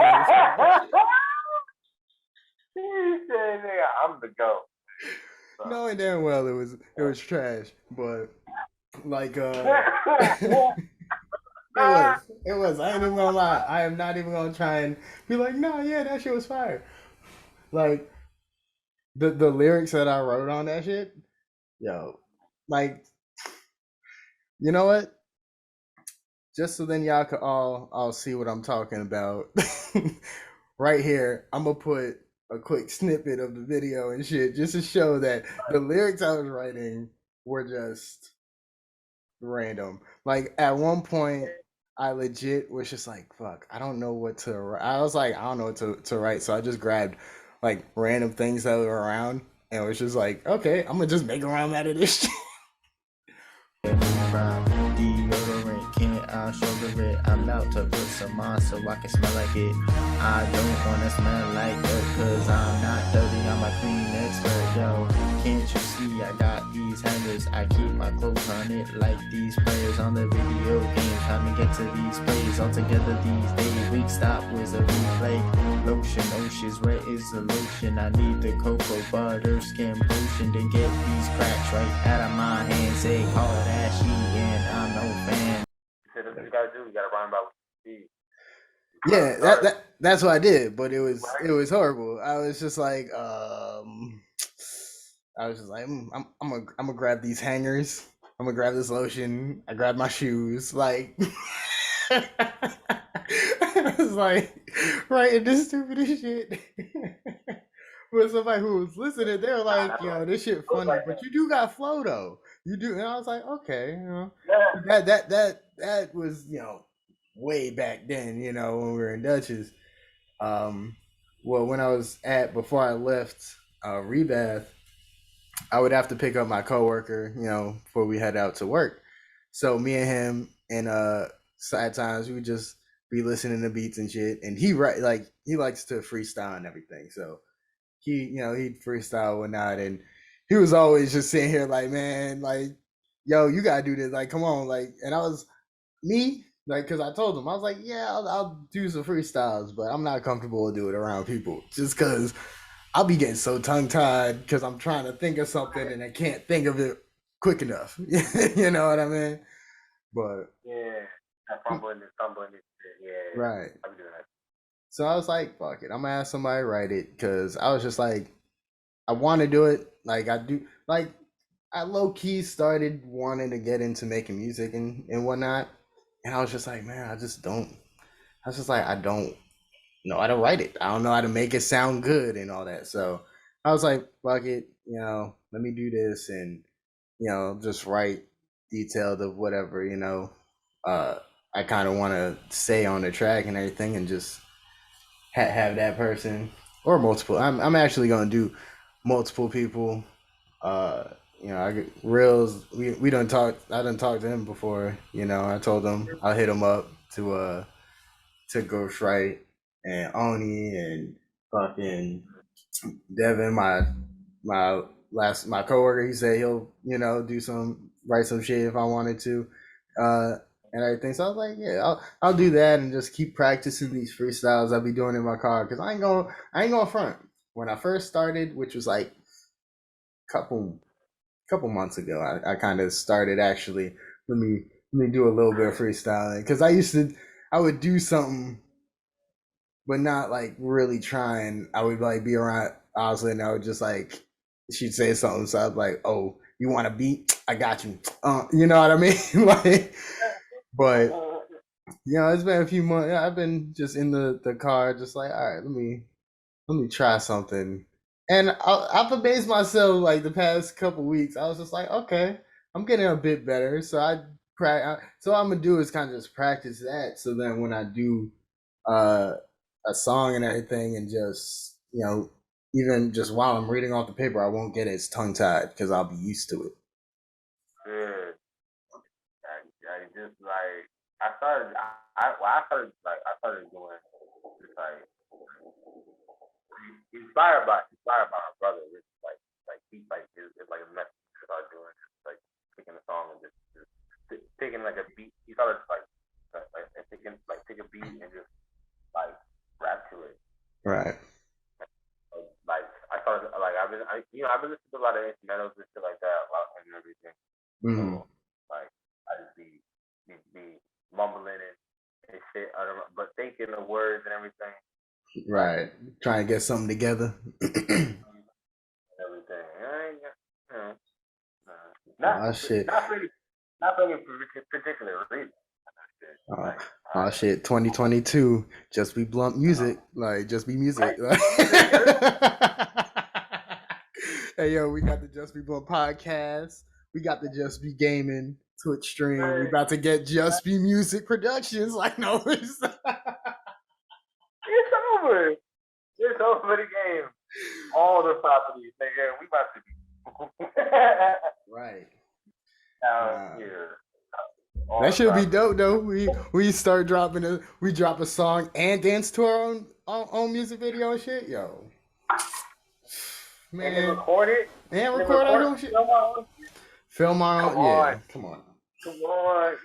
He said, "Nigga, I'm the GOAT." So. Knowing damn well it was trash, but like it was. I ain't even gonna lie. I am not even gonna try and be like, no, yeah, that shit was fire. Like the lyrics that I wrote on that shit, yo, like, you know what? Just so then y'all could all see what I'm talking about. Right here, I'm gonna put a quick snippet of the video and shit just to show that the lyrics I was writing were just random. Like at one point, I legit was just like, "Fuck, I don't know what to." I was like, "I don't know what to write," so I just grabbed like random things that were around and was just like, "Okay, I'm gonna just make a rhyme out of this shit." Deodorant, can't I shoulder it? I'm out to put some on so I can smell like it. I don't wanna smell like dirt, cause I'm not dirty, I'm a clean expert, yo. Can't you see I got these hangers? I keep my clothes on it like these players on the video game. Trying to get to these plays all together these days. Weak stop was a replay. Lotion, oceans, where is the lotion? I need the cocoa butter skin potion to get these cracks right out of my hands. Say, call it ashy, and I'm no fan. So that's what you gotta do. You gotta rhyme about what you see. Yeah, that's what I did, but it was horrible. I was just like, I'm gonna grab these hangers. I'm gonna grab this lotion. I grabbed my shoes. Like, I was like writing this stupidest shit. But somebody who was listening, they were like, "Yo, this shit funny, but you do got flow though. You do." And I was like, "Okay, that was way back then, when we were in Dutchess. Well, when I was before I left Rebath, I would have to pick up my coworker, before we head out to work. So me and him and side times we would just be listening to beats and shit. And he likes to freestyle and everything. So he'd freestyle and whatnot, and he was always just sitting here like, man, like, yo, you gotta do this, like, come on, like. And I was me, like, because I told him, I was like, yeah, I'll do some freestyles, but I'm not comfortable to do it around people, just because I'll be getting so tongue tied because I'm trying to think of something and I can't think of it quick enough. You know what I mean? But yeah, fumbling and stumbling and shit. Yeah, right. I'm doing that. So I was like, fuck it, I'm gonna ask somebody to write it because I was just like, I want to do it. Like I do, like I low key started wanting to get into making music and whatnot, and I was just like, man, I was like, I don't know how to write it. I don't know how to make it sound good and all that. So I was like, fuck it, let me do this and just write detailed of whatever I kind of want to say on the track and everything, and just have that person or multiple. I'm actually gonna do multiple people Reels. We done talked. I done talked to him before. I told him I'll hit him up to Ghostwrite and Oni and fucking Devin, my coworker. He said he'll write some shit if I wanted to, uh, and everything. So I was like, yeah, I'll do that and just keep practicing these freestyles I'll be doing in my car because I ain't gonna front. When I first started, which was like couple couple months ago, I kind of started actually. Let me do a little bit of freestyling because I would do something but not like really trying. I would like be around Osla and I would just like she'd say something, so I was like, "Oh, you want a beat? I got you." You know what I mean? Like, but it's been a few months. Yeah, I've been just in the car, just like, all right, let me try something. And I've amazed myself like the past couple weeks. I was just like, okay, I'm getting a bit better. So what I'm gonna do is kind of just practice that. So then when I do uh, a song and everything, and just even just while I'm reading off the paper, I won't get as tongue tied because I'll be used to it. Yeah. I just like I started doing just like inspired by my brother. Which like he like is like a method to start doing just like picking a song and just picking like a beat. He started like picking like pick a beat and just like rap to it. Right. Like I started like I've been listening to a lot of instrumentals and shit like that, a lot and everything. Mm-hmm. So like I just be mumbling and shit, but thinking the words and everything, like Right. Trying to get something together. everything. I ain't you know, not Oh shit. not for any not for any particular reason. Oh, Like oh shit. 2022. Just be blunt music. Like just be music. right, music, Hey yo, we got the Just Be Blunt podcast. We got the Just Be Gaming Twitch stream. We right. about to get Just Be Music Productions. Like no, It's over. It's over the game. All the properties, nigga. We about to be right. out Nah. here. All That the should be properties. dope though. We start we drop a song and dance to our own music video and shit. Yo, And then man, record it. and And then record our record. own shit. Come on. Film our Come own. on. Yeah, come on. Come on.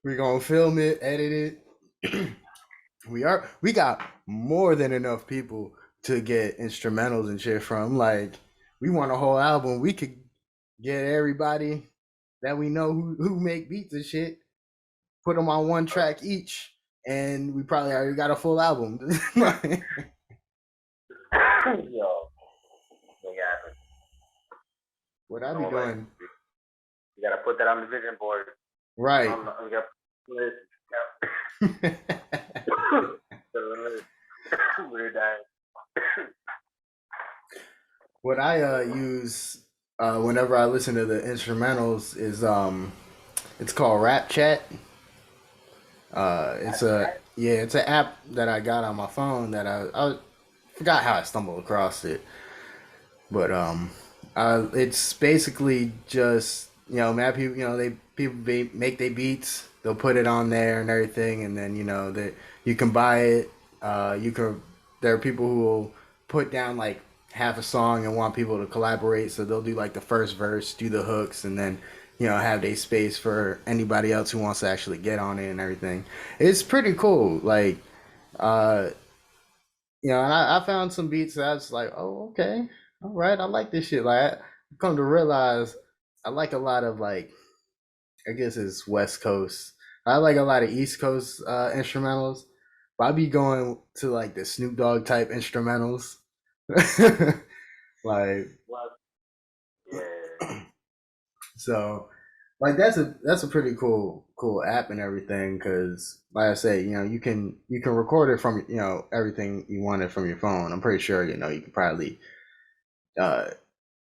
We gonna film it, edit it. We got more than enough people to get instrumentals and shit from. Like we want a whole album. We could get everybody that we know who make beats and shit, put them on one track each, and we probably already got a full album. Yo. Yeah. What I be So like, doing, you gotta put that on the vision board. right? We gotta put this. We're dying. What I use whenever I listen to the instrumentals is it's called Rap Chat. It's an app that I got on my phone that I forgot how I stumbled across it, but it's basically just mad people. Make their beats, they'll put it on there and everything, and then that you can buy it. You can There are people who will put down like half a song and want people to collaborate, so they'll do like the first verse, do the hooks, and then have a space for anybody else who wants to actually get on it and everything. It's pretty cool. Like, uh, and I found some beats that I was like, oh, okay, all right, I like this shit. Like, I come to realize I like a lot of like, I guess it's West Coast. I like a lot of East Coast instrumentals, but I be going to like the Snoop Dogg type instrumentals. Like, What? Yeah. so like that's a pretty cool app and everything because like I say you can record it from everything you wanted from your phone. I'm pretty sure you can probably uh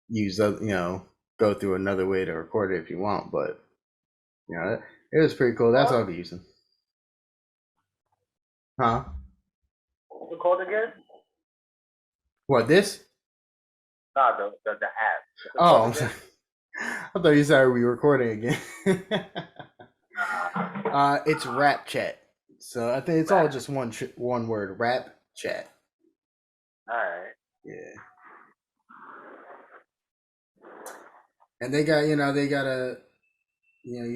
use go through another way to record it if you want, but it was pretty cool. That's all I'll be using. Huh? What's it called again? What, this? Nah, the app. What's it Oh, called I'm sorry. again? I thought you started re-recording again. It's rap chat. So I think it's all just one word, rap chat. All right. Yeah. And they got, you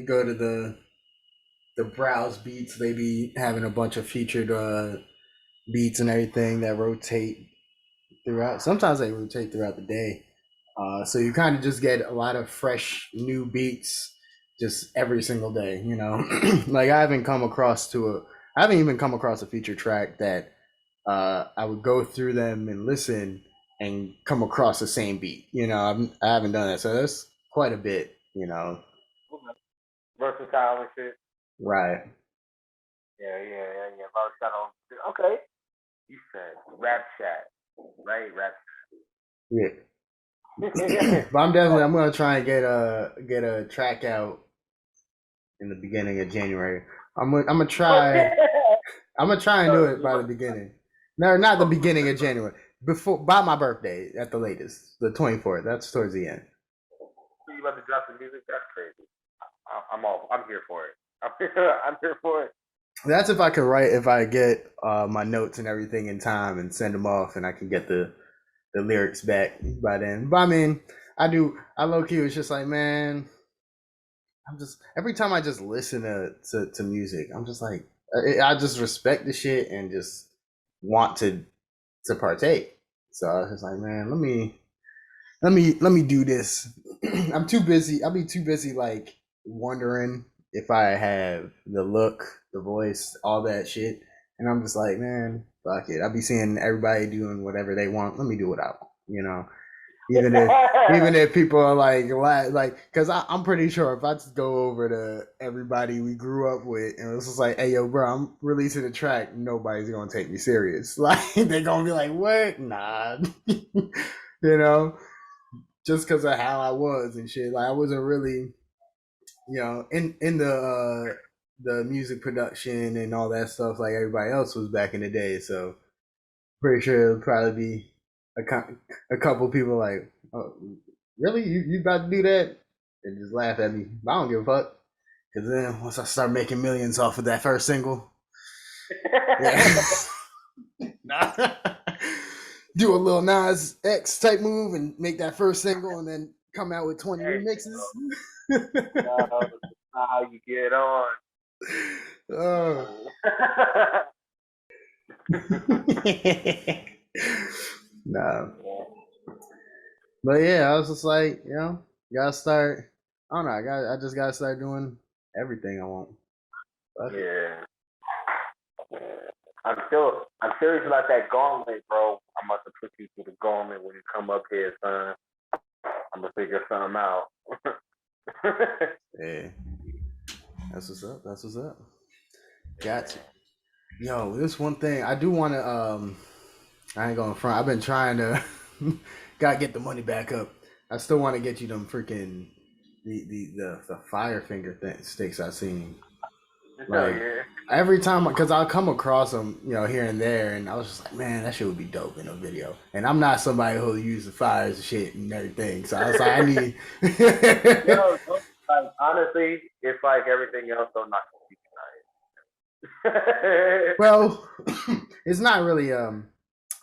go to the browse beats, they be having a bunch of featured beats and everything that rotate throughout. Sometimes they rotate throughout the day. So you kind of just get a lot of fresh new beats just every single day, like I haven't even come across a feature track that I would go through them and listen and come across the same beat. I haven't done that, so that's quite a bit. Versatile and shit. Right. Yeah. Versatile. Okay. You said rap chat, right? Rap. Yeah. But I'm gonna try and get a track out in the beginning of January. I'm gonna try and do it by the beginning. No, not the beginning of January. By my birthday at the latest, the 24th. That's towards the end. You about to drop the music? That's crazy. I'm here for it. I'm here for it. That's if I get my notes and everything in time and send them off, and I can get the lyrics back by then. But I mean, I low key was just like, man, every time I just listen to music, I'm just like, I just respect the shit and just want to partake. So I was just like, man, let me do this. I'm too busy. I'll be too busy like wondering if I have the look, the voice, all that shit. And I'm just like, man, fuck it. I'll be seeing everybody doing whatever they want. Let me do what I want, even if people are like, because I'm pretty sure if I just go over to everybody we grew up with and it's just like, hey, yo, bro, I'm releasing a track, nobody's gonna take me serious. Like they're gonna be like, what? Nah, just because of how I was and shit. Like I wasn't really, in the music production and all that stuff like everybody else was back in the day. So pretty sure it'll probably be a couple people like, oh, really? You about to do that? And just laugh at me. I don't give a fuck. Because then once I start making millions off of that first single, yeah. Do a little Nas X type move and make that first single and then come out with 20 remixes. That's how you get on. Oh. No. But yeah, I was just like, gotta start. I don't know. I just gotta start doing everything I want. Yeah. I'm serious about that gauntlet, bro. I'm about to put you through the gauntlet when you come up here, son. I'm gonna figure something out. Yeah. That's what's up. Gotcha. Yo, this one thing I do want to. I ain't going front. I've been trying to. Gotta get the money back up. I still want to get you them freaking the fire finger sticks I seen. Like every time, because I'll come across them, here and there, and I was just like, man, that shit would be dope in a video. And I'm not somebody who'll use the fires and shit and everything, so I was like, I need. Like, honestly, it's like everything else. Don't knock it. Well, it's not really. I'm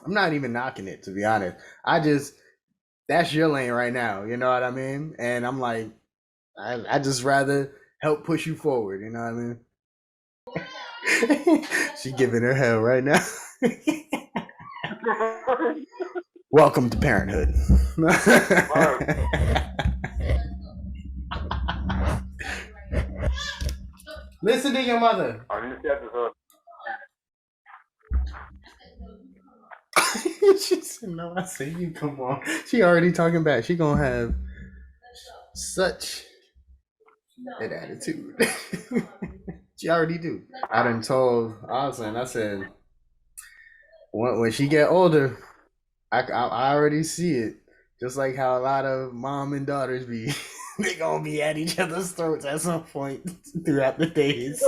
not even knocking it, to be honest. That's your lane right now. You know what I mean? And I'm like, I just rather help push you forward. You know what I mean? She giving her hell right now. Welcome to parenthood. Listen to your mother. On this episode. She said, no, I say you come on. She already talking back. She gonna have such an attitude. She already do. I done told Austin, I said, when she get older, I already see it. Just like how a lot of mom and daughters be. They gonna be at each other's throats at some point throughout the days.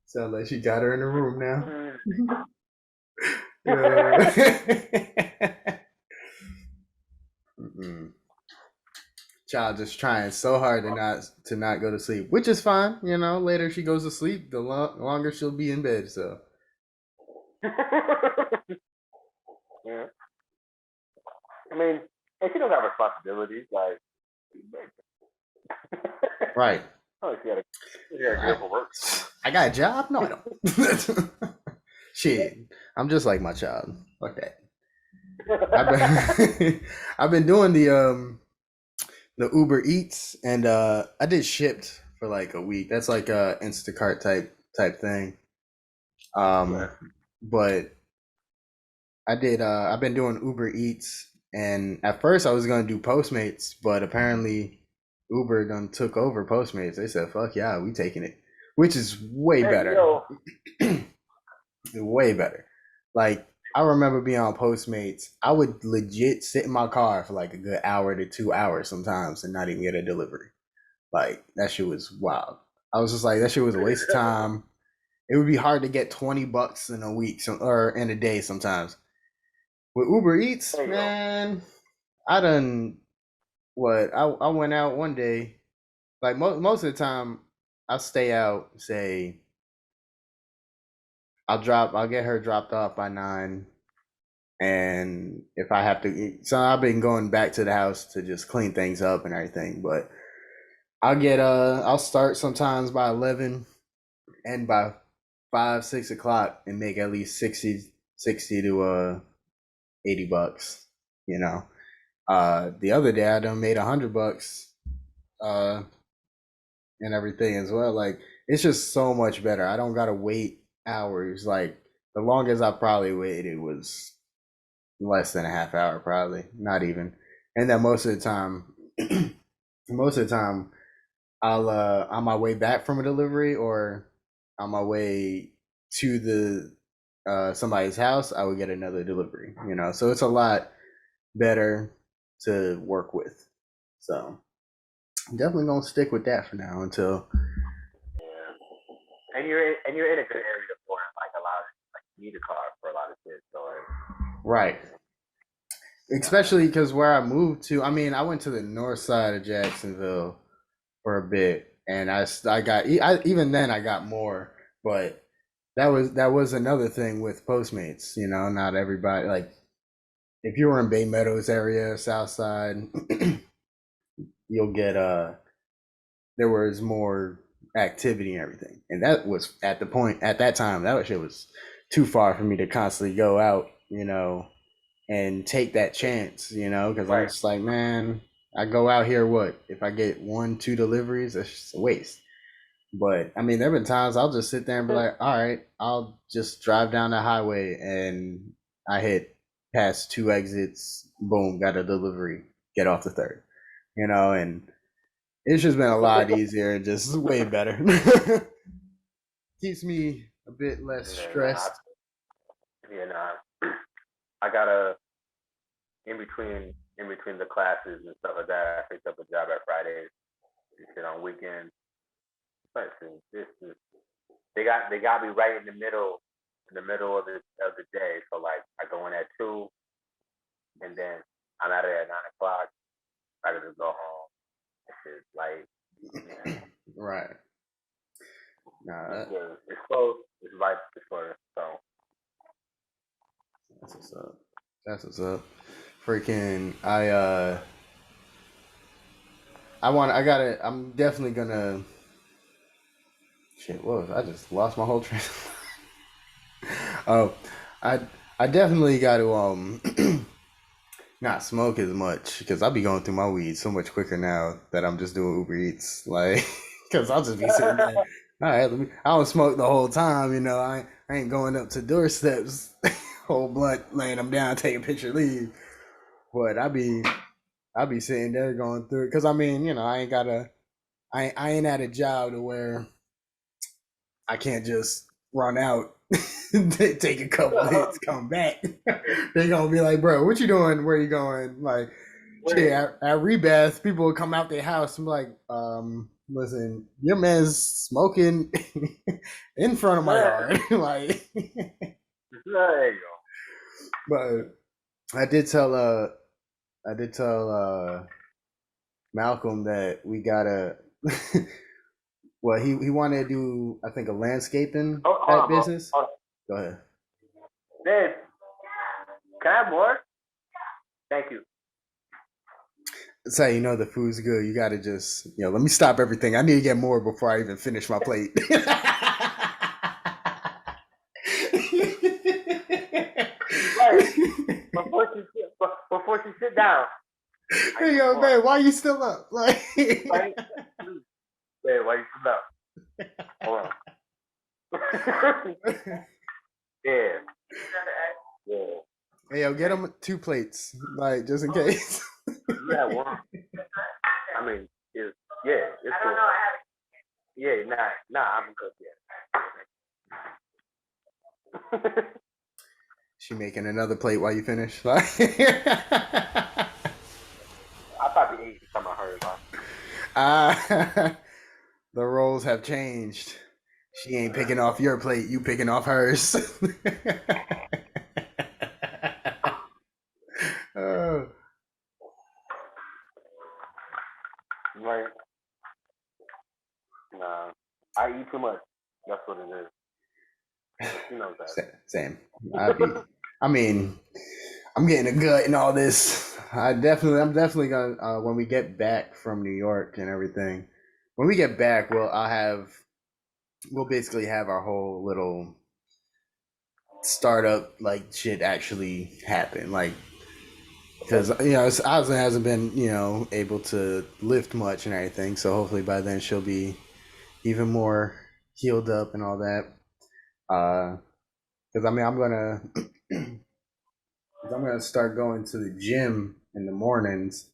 Sounds like she got her in the room now. child just trying so hard to not go to sleep, which is fine. You know, later she goes to sleep, the longer she'll be in bed. So Yeah. I mean, and she doesn't have responsibilities. Like, right. oh, she had a gear for work. I got a job? No, I don't. Shit, I'm just like my child. Fuck that. I've been doing the Uber Eats, and I did Shipped for like a week. That's like a Instacart type thing. Yeah. But I've been doing Uber Eats, and at first I was gonna do Postmates, but apparently Uber done took over Postmates. They said, "Fuck yeah, we taking it," which is way Hey, better. yo, Way better. Like I remember being on Postmates, I would legit sit in my car for like a good hour to 2 hours sometimes and not even get a delivery. Like that shit was wild. I was just like, that shit was a waste of time. It would be hard to get $20 in a week or in a day sometimes. With Uber Eats, hey, yo. man, I done what I went out one day. Like most of the time, I stay out. Say I'll get her dropped off by 9, and if I have to, so I've been going back to the house to just clean things up and everything. But I'll start sometimes by 11, and by 5, 6 o'clock, and make at least 60 to $80. You know. The other day I done made $100 and everything as well. Like it's just so much better. I don't gotta wait hours. Like the longest I probably waited was less than a half hour, probably not even. And then most of the time, I'll on my way back from a delivery or on my way to the somebody's house, I would get another delivery. You know, so it's a lot better to work with. So I'm definitely gonna stick with that for now until Yeah. And you're in a good area for it. Like a lot of like you need a car for a lot of kids. So right. Especially because where I moved to, I mean, I went to the north side of Jacksonville for a bit, and even then I got more, but that was another thing with Postmates. You know, not everybody like if you were in Bay Meadows area, South Side, you'll get there was more activity and everything, and that was at that time that shit was too far for me to constantly go out, you know, and take that chance, you know, because I'm just like, man, I go out here, what if I get 1, 2 deliveries? That's just a waste. But I mean, there have been times I'll just sit there and be like, all right, I'll just drive down the highway and I hit past 2 exits, boom, got a delivery, get off the third, you know, and it's just been a lot easier and just way better. Keeps me a bit less stressed. I gotta in between the classes and stuff like that. I picked up a job at Fridays. And shit on weekends. But this is they got me right in the middle of the day. So like I go in at 2, and then I'm out of there at 9 o'clock. I gotta go home. It's like yeah. Right. Nah, It's close. It's right before. So that's what's up. That's what's up. Freaking, I'm definitely gonna. Shit, what was I just lost my whole train. Oh, I I definitely got to not smoke as much because I'll be going through my weed so much quicker now that I'm just doing Uber Eats. Like, because I'll just be sitting there. All right, I don't smoke the whole time. You know, I ain't going up to doorsteps, whole blunt, laying them down, take a picture, leave. But I be sitting there going through it because I mean, you know, I ain't at a job to where I can't just run out, take a couple hits, come back. They're gonna be like, bro, what you doing? Where you going? Like, shit, at Rebath, people would come out their house and be like, listen, your man's smoking in front of my yard. Like, there you go. but I did tell Malcolm that we gotta. Well, he wanted to do, I think, a landscaping Oh, hold type on, bro. business. Hold Go ahead. Babe, can I have more? Thank you. That's how you know the food's good. You gotta just, let me stop everything. I need to get more before I even finish my plate. Right. Before she sit down. Hey, yo, man, why you still up? Like, Right? Babe, why you sit down? Hold on. Yeah. Yeah. hey, yo, get them 2 plates, like, just in case. You had one. I mean, it's cool. Yeah, nah, I'm good. Yeah. She making another plate while you finish. Like, I probably ate some of hers. the roles have changed. She ain't picking off your plate. You picking off hers. Oh. Right. Nah, I eat too much. That's what it is. She knows that. Same. I mean, I'm getting a gut and all this. I'm definitely gonna when we get back from New York and everything. When we get back, we'll basically have our whole little startup like shit actually happen. Like, because Oslin hasn't been able to lift much and everything. So hopefully by then she'll be even more healed up and all that. Because I'm gonna start going to the gym in the mornings.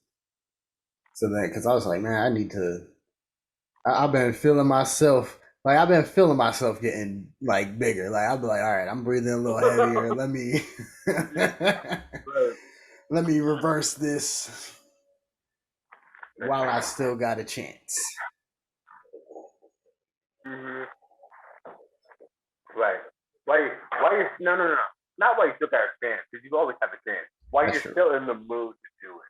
So that, because I was like, man, I need to. I've been feeling myself. Like, I've been feeling myself getting like bigger. Like, I'll be like, all right, I'm breathing a little heavier. Let me let me reverse this while I still got a chance. Mm-hmm. Right. Why you no. Not why you still got a chance, because you always have a chance. Why That's you're true. still in the mood to do it.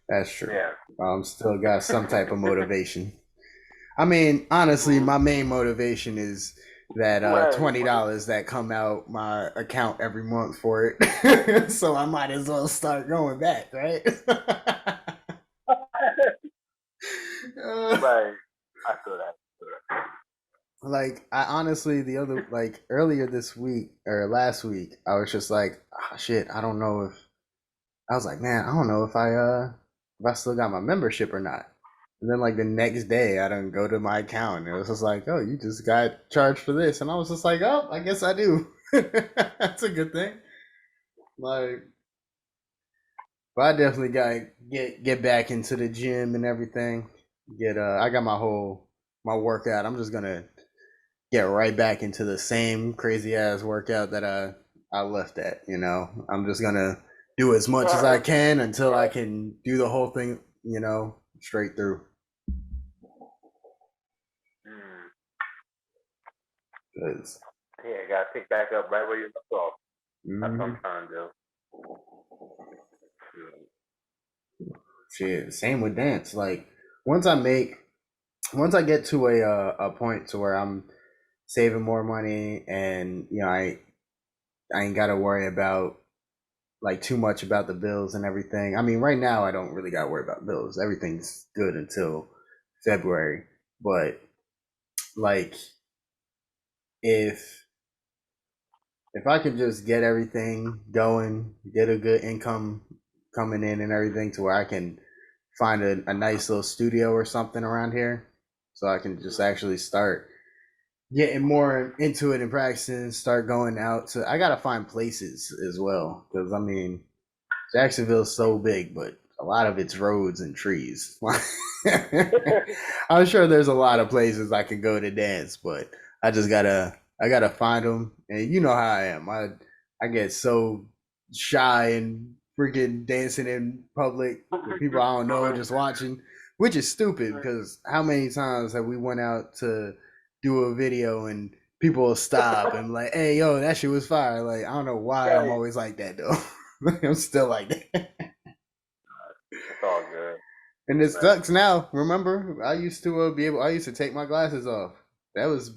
That's true. Yeah. Still got some type of motivation. I mean, honestly, my main motivation is that $20 that come out my account every month for it. So I might as well start going back, right? Right. I feel that. Like, I honestly, earlier this week or last week, I was just like, oh, shit, I don't know if I was like, man, I don't know if I still got my membership or not. And then like the next day, I don't go to my account, and it was just like, oh, you just got charged for this, and I was just like, oh, I guess I do. That's a good thing. Like, but I definitely got to get back into the gym and everything. I got my workout. I'm just gonna get right back into the same crazy ass workout that I left at. I'm just gonna do as much as I can until I can do the whole thing. Straight through. Cause Yeah, gotta pick back up right where you left off. That's what I'm trying to do. shit, same with dance. Like, once I get to a point to where I'm saving more money, and I ain't got to worry about like too much about the bills and everything. I mean, right now I don't really got to worry about bills. Everything's good until February. But like, if I could just get everything going, get a good income coming in and everything, to where I can find a nice little studio or something around here, so I can just actually start getting more into it and practicing, start going out to. I gotta find places as well, because I mean, Jacksonville's so big, but a lot of it's roads and trees. I'm sure there's a lot of places I can go to dance, but I gotta find them. And you know how I am. I get so shy and freaking dancing in public with people I don't know just watching, which is stupid, because how many times have we went out to do a video and people will stop and like, hey, yo, that shit was fire. Like, I don't know why I'm always like that though. I'm still like that. It's all good. And it sucks now. Remember, I used to be able. I used to take my glasses off. That was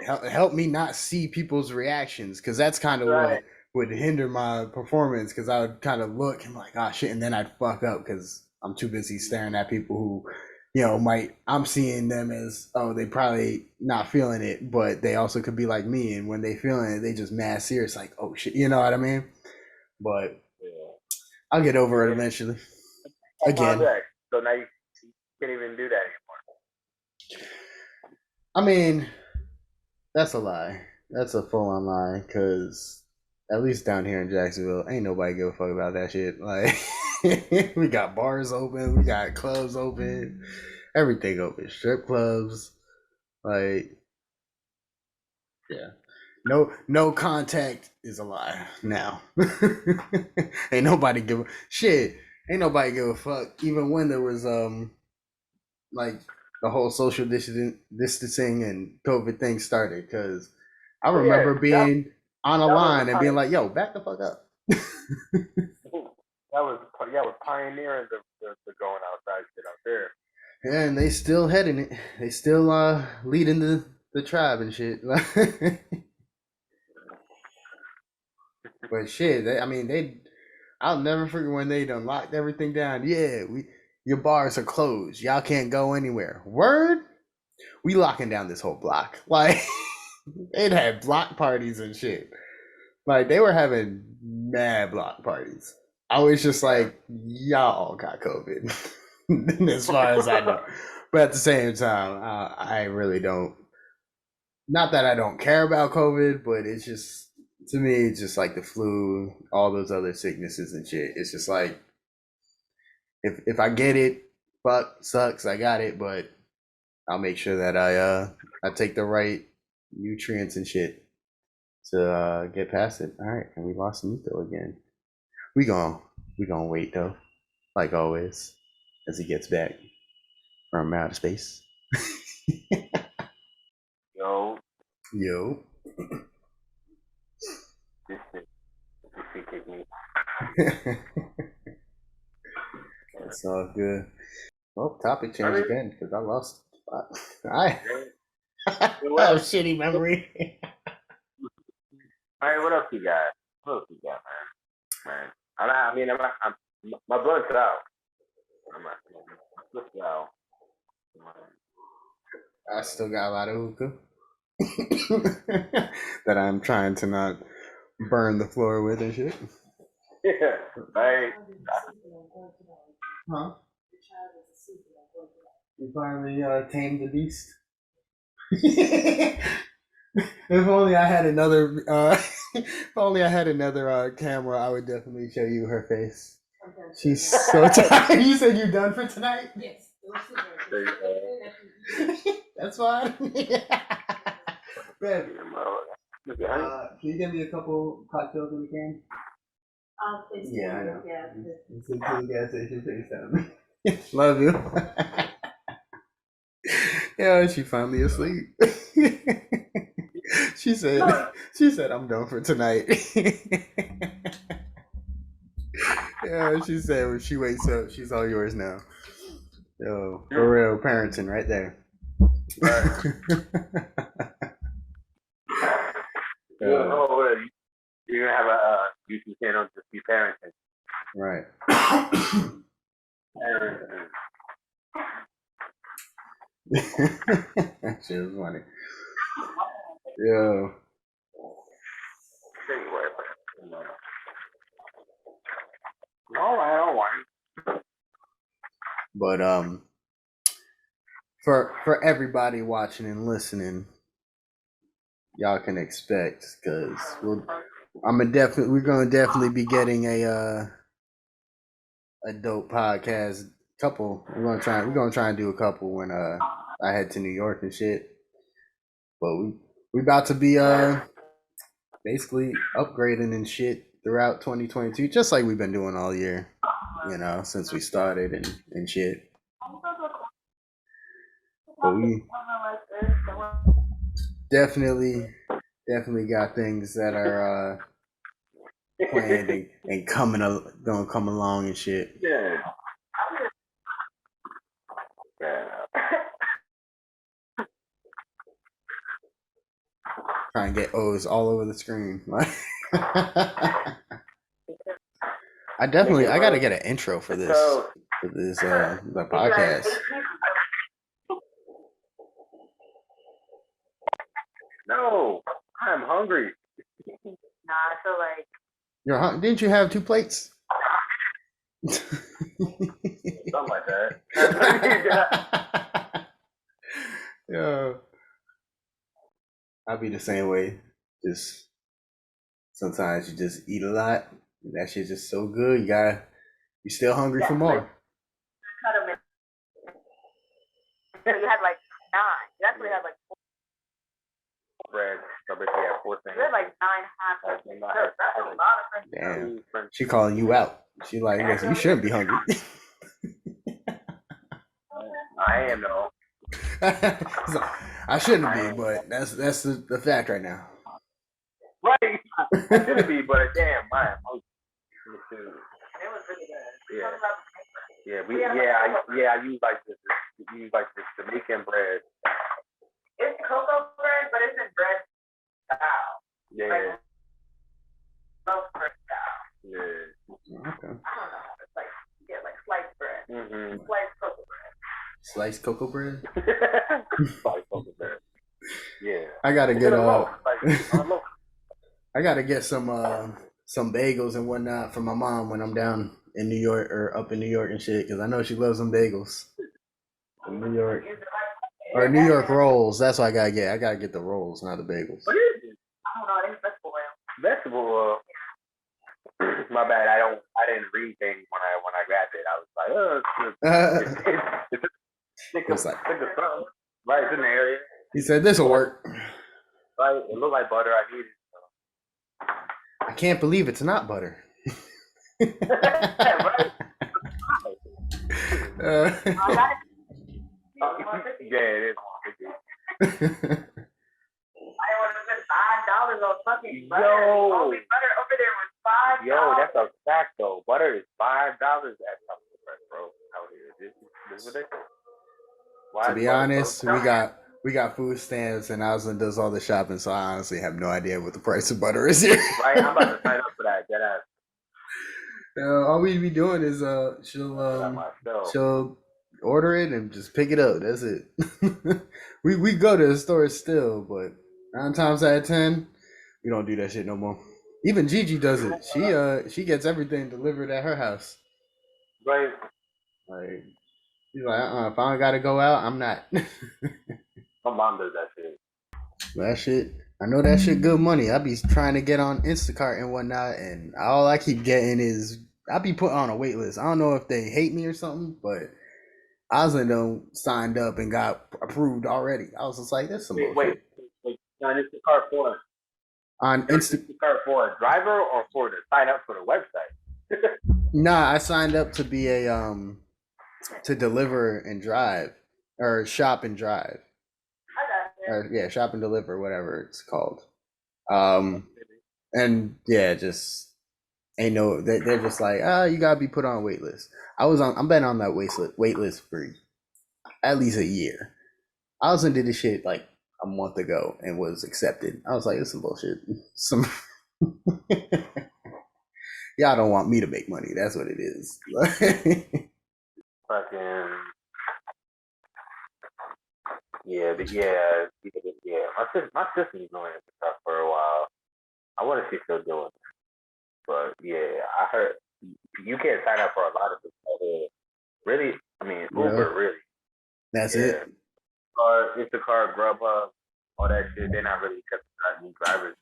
help me not see people's reactions, because that's kind of Right. what would hinder my performance. Because I would kind of look and like, oh shit, and then I'd fuck up because I'm too busy staring at people who, might. I'm seeing them as, oh, they probably not feeling it, but they also could be like me, and when they feeling it, they just mad serious, like, oh shit, you know what I mean? But Yeah. I'll get over it eventually. Again. So now you can't even do that anymore. I mean, that's a lie. That's a full on lie, because at least down here in Jacksonville, ain't nobody give a fuck about that shit. Like, we got bars open, we got clubs open, everything open, strip clubs. Like, yeah. No contact is a lie now. Ain't nobody give a shit. Ain't nobody give a fuck. Even when there was like the whole social distancing and COVID thing started, because I remember being on a line and being like, "Yo, back the fuck up." That was pioneering the going outside shit out there. Yeah, and they still heading it. They still leading the tribe and shit. But shit, I'll never forget when they done locked everything down. Yeah, your bars are closed. Y'all can't go anywhere. Word? We locking down this whole block. Like, they'd had block parties and shit. Like, they were having mad block parties. I was just like, y'all got COVID, as far as I know. But at the same time, I really don't. Not that I don't care about COVID, but it's just, to me, it's just like the flu, all those other sicknesses and shit. It's just like, if I get it, fuck, sucks, I got it, but I'll make sure that I take the right nutrients and shit to get past it. All right, and we lost Nico again. We gonna wait though, like always, as he gets back from outer space. Yo. This shit kicked me. It's all good. Well, topic change again, because I lost. I have shitty memory. All right, what else you got? What else you got, man? My blunt's out. Out. I still got a lot of hookah that I'm trying to not burn the floor with and shit. Yeah, right. Huh? You finally tamed the beast. If only I had another camera, I would definitely show you her face. She's so tired. You said you're done for tonight? Yes. That's fine. Babe, can you give me a couple cocktails in the can? Yeah, I know. It's to the gas station FaceTime. Love you. Yeah, she finally asleep. She said, I'm done for tonight. Yeah, she said when she wakes up, she's all yours now. Yo, for real, parenting right there. Right. You're gonna have a YouTube channel just be parenting. Right. That shit was funny. Yo. All right. But for everybody watching and listening, y'all can expect, because we're gonna definitely be getting a dope podcast. We're gonna try and do a couple when I head to New York and shit. But we about to be basically upgrading and shit throughout 2022, just like we've been doing all year, since we started and shit. But we definitely got things that are planned and gonna come along and shit. Yeah. Trying to get O's all over the screen. I gotta get an intro for this the podcast. No, I'm hungry. Nah, I feel like Didn't you have 2 plates? Something like that. Yeah. I'll be the same way. Just sometimes you just eat a lot, and that shit's just so good. You're still hungry for more. cut them in. You had like 9. You actually had like 4. Bread. So basically, I had 4 things. You had like 9 half. That's a lot of things. Damn. She calling you out. She like, listen, you shouldn't be hungry. I am though. I shouldn't be, but that's the fact right now. Right. I shouldn't be, but damn, I'm hungry. It was really good. Yeah. I use like this Jamaican bread. It's cocoa bread, but it's in bread style. Yeah. Loaf bread style. Yeah. Okay. I don't know. It's like like sliced bread. Mm-hmm. Sliced cocoa bread. Sliced cocoa bread? Sliced cocoa bread. Yeah. I gotta get I I gotta get some bagels and whatnot for my mom when I'm down in New York or up in New York and shit, because I know she loves some bagels. New York or New York rolls. That's what I gotta get. I gotta get the rolls, not the bagels. What is it? I don't know. It's vegetable oil. Vegetable oil. My bad. I didn't read things when I grabbed it. I was like, it's like right, it's in the area. He said this will work. Right, it looked like butter. I need it. I can't believe it's not butter. Right. Yeah, it is. I would have spent $5 on fucking butter. Yo. Only butter over there was $5. Yo, that's a fact though. Butter is $5 at Subway, bro. Out here, this is ridiculous. To be honest, we got food stamps and Aslan does all the shopping, so I honestly have no idea what the price of butter is here. Right, I'm about to sign up for that. That ass. All we be doing is she'll order it and just pick it up. That's it. we go to the store still, but 9 times out of 10, we don't do that shit no more. Even Gigi does it. She gets everything delivered at her house. Right. Like she's like, if I don't gotta go out, I'm not. My mom does that shit. That shit, I know that shit good money. I be trying to get on Instacart and whatnot, and all I keep getting is I be put on a wait list. I don't know if they hate me or something, but Aslan done signed up and got approved already. I was just like, that's some bullshit. Wait. On Instacart for On Instacart for a driver or for to sign up for the website? Nah, I signed up to be a to deliver and drive or shop and drive. Or, yeah, shop and deliver, whatever it's called. And yeah, just ain't no. They're just like, you gotta be put on a wait list. I've been on that wait list for at least a year. I also did this shit like a month ago and was accepted. I was like, it's some bullshit. Y'all don't want me to make money. That's what it is. Fucking. Yeah. My sister's doing it for a while. I wonder if she's still doing it. But yeah, I heard you can't sign up for a lot of people. Really? I mean, Uber, really. That's it. Instacart, Grubhub, all that shit. They're not really accepting new drivers.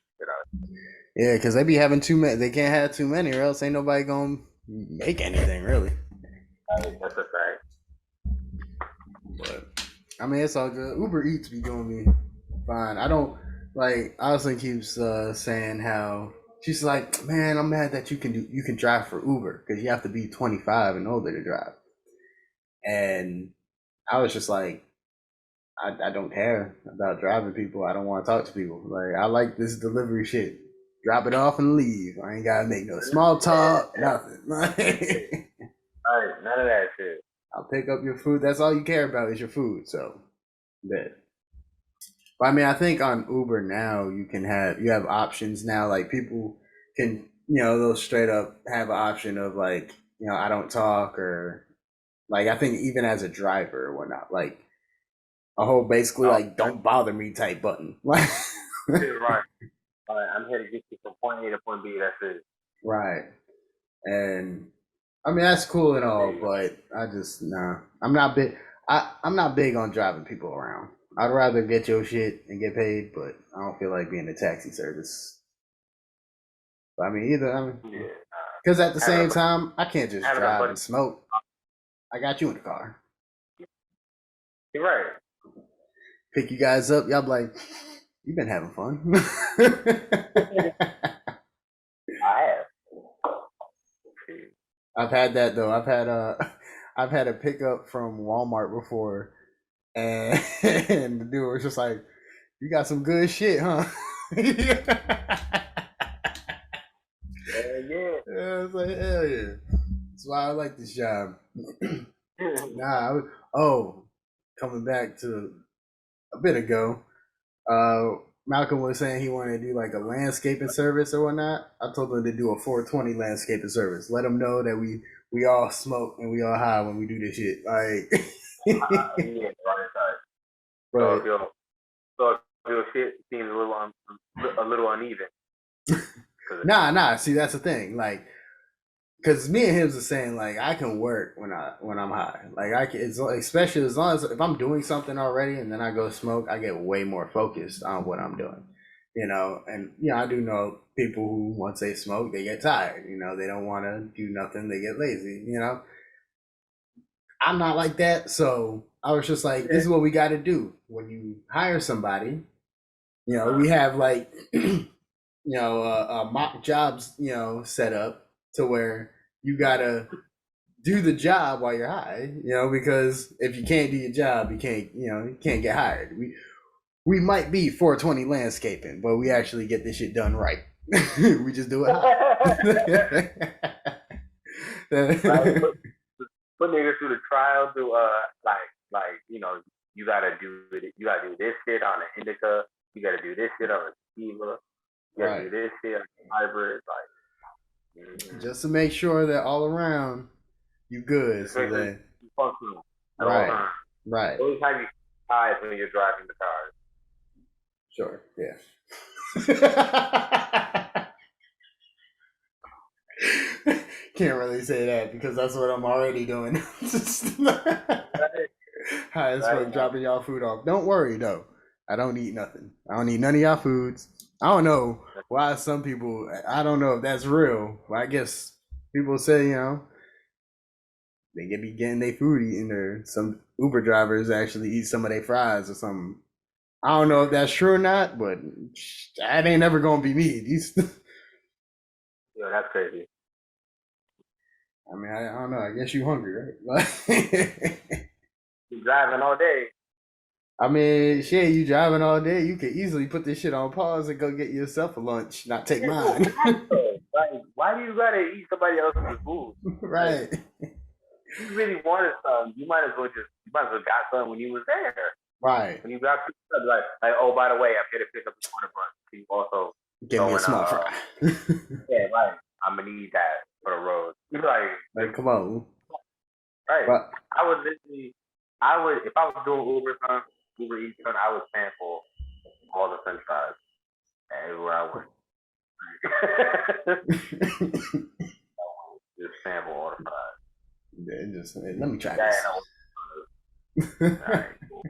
Yeah, because they be having too many. They can't have too many, or else ain't nobody gonna make anything really. That's a fact. But I mean, it's all good. Uber Eats be doing me fine. I don't like. Alison keeps saying how she's like, man, I'm mad that you can drive for Uber because you have to be 25 and older to drive. And I was just like, I don't care about driving people. I don't want to talk to people. Like, I like this delivery shit. Drop it off and leave. I ain't gotta make no small talk, nothing. All right, none of that shit. I'll pick up your food. That's all you care about is your food. So, bet. But I mean, I think on Uber now you have options now. Like people can they'll straight up have an option of like I don't talk or like I think even as a driver or whatnot, like a whole basically Oh, like don't bother me type button. Like right. I'm here to get you from point A to point B. That's it. right. And I mean that's cool and There all, you go. but I just nah. I'm not big on driving people around. I'd rather get your shit and get paid, but I don't feel like being a taxi service. But I mean either I mean Yeah. because at the Having same a time I can't just having a drive buddy. and smoke. I got you in the car. You're right. Pick you guys up, y'all be like, you've been having fun. I have. I've had that though. I've had a pickup from Walmart before and, and the dude was just like, you got some good shit, huh? Yeah. I was like, hell yeah. That's why I like this job. Yeah. Oh, coming back to a bit ago, Malcolm was saying he wanted to do like a landscaping service or whatnot. I told him to do a 420 landscaping service. Let him know that we all smoke and we all high when we do this shit. Like, Yeah. Right. So but if your so if your shit seems a little uneven. 'Cause nah. See, that's the thing. Like, because me and him was saying like I can work when I'm high. Like I can, especially as long as if I'm doing something already and then I go smoke, I get way more focused on what I'm doing. And I do know people who once they smoke, they get tired. They don't want to do nothing. They get lazy. I'm not like that, so I was just like, this is what we got to do when you hire somebody. We have like mock jobs, set up to where you gotta do the job while you're high, because if you can't do your job, you can't get hired. We might be 420 landscaping, but we actually get this shit done right. We just do it high. like put niggas through the trial to you gotta do it. You gotta do this shit on an indica. You gotta do this shit on a sativa. You gotta do Right. this shit on a hybrid. Like, Just to make sure that all around you good. just So make sure then, you functional at all right, times. right, Always have you eyes when you're driving the car. sure, yeah. Can't really say that because that's what I'm already doing. Hi, it's Right? like dropping y'all food off. Don't worry though. I don't eat nothing. I don't eat none of y'all foods. I don't know why some people. I don't know if that's real. But I guess people say they get be getting their food eaten, or some Uber drivers actually eat some of their fries or something. I don't know if that's true or not, but that ain't never gonna be me. Yo, that's crazy. I mean, I don't know. I guess you hungry, right? You driving all day. I mean, shit, you driving all day. You could easily put this shit on pause and go get yourself a lunch, not take mine. Like, why do you gotta eat somebody else's food? Right. If you really wanted something, you might as well got something when you was there. Right. When you got picked up, like, oh, by the way, I'm here to pick up the corner brunch. Can you also Give me a small fry. yeah, right. I'm gonna need that for the road. You Like, come on. right. But I would if I was doing Uber Eats, I would stand for all the French fries everywhere I went. Just stand for all the fries. let me try Yeah, this. no. Alright, cool.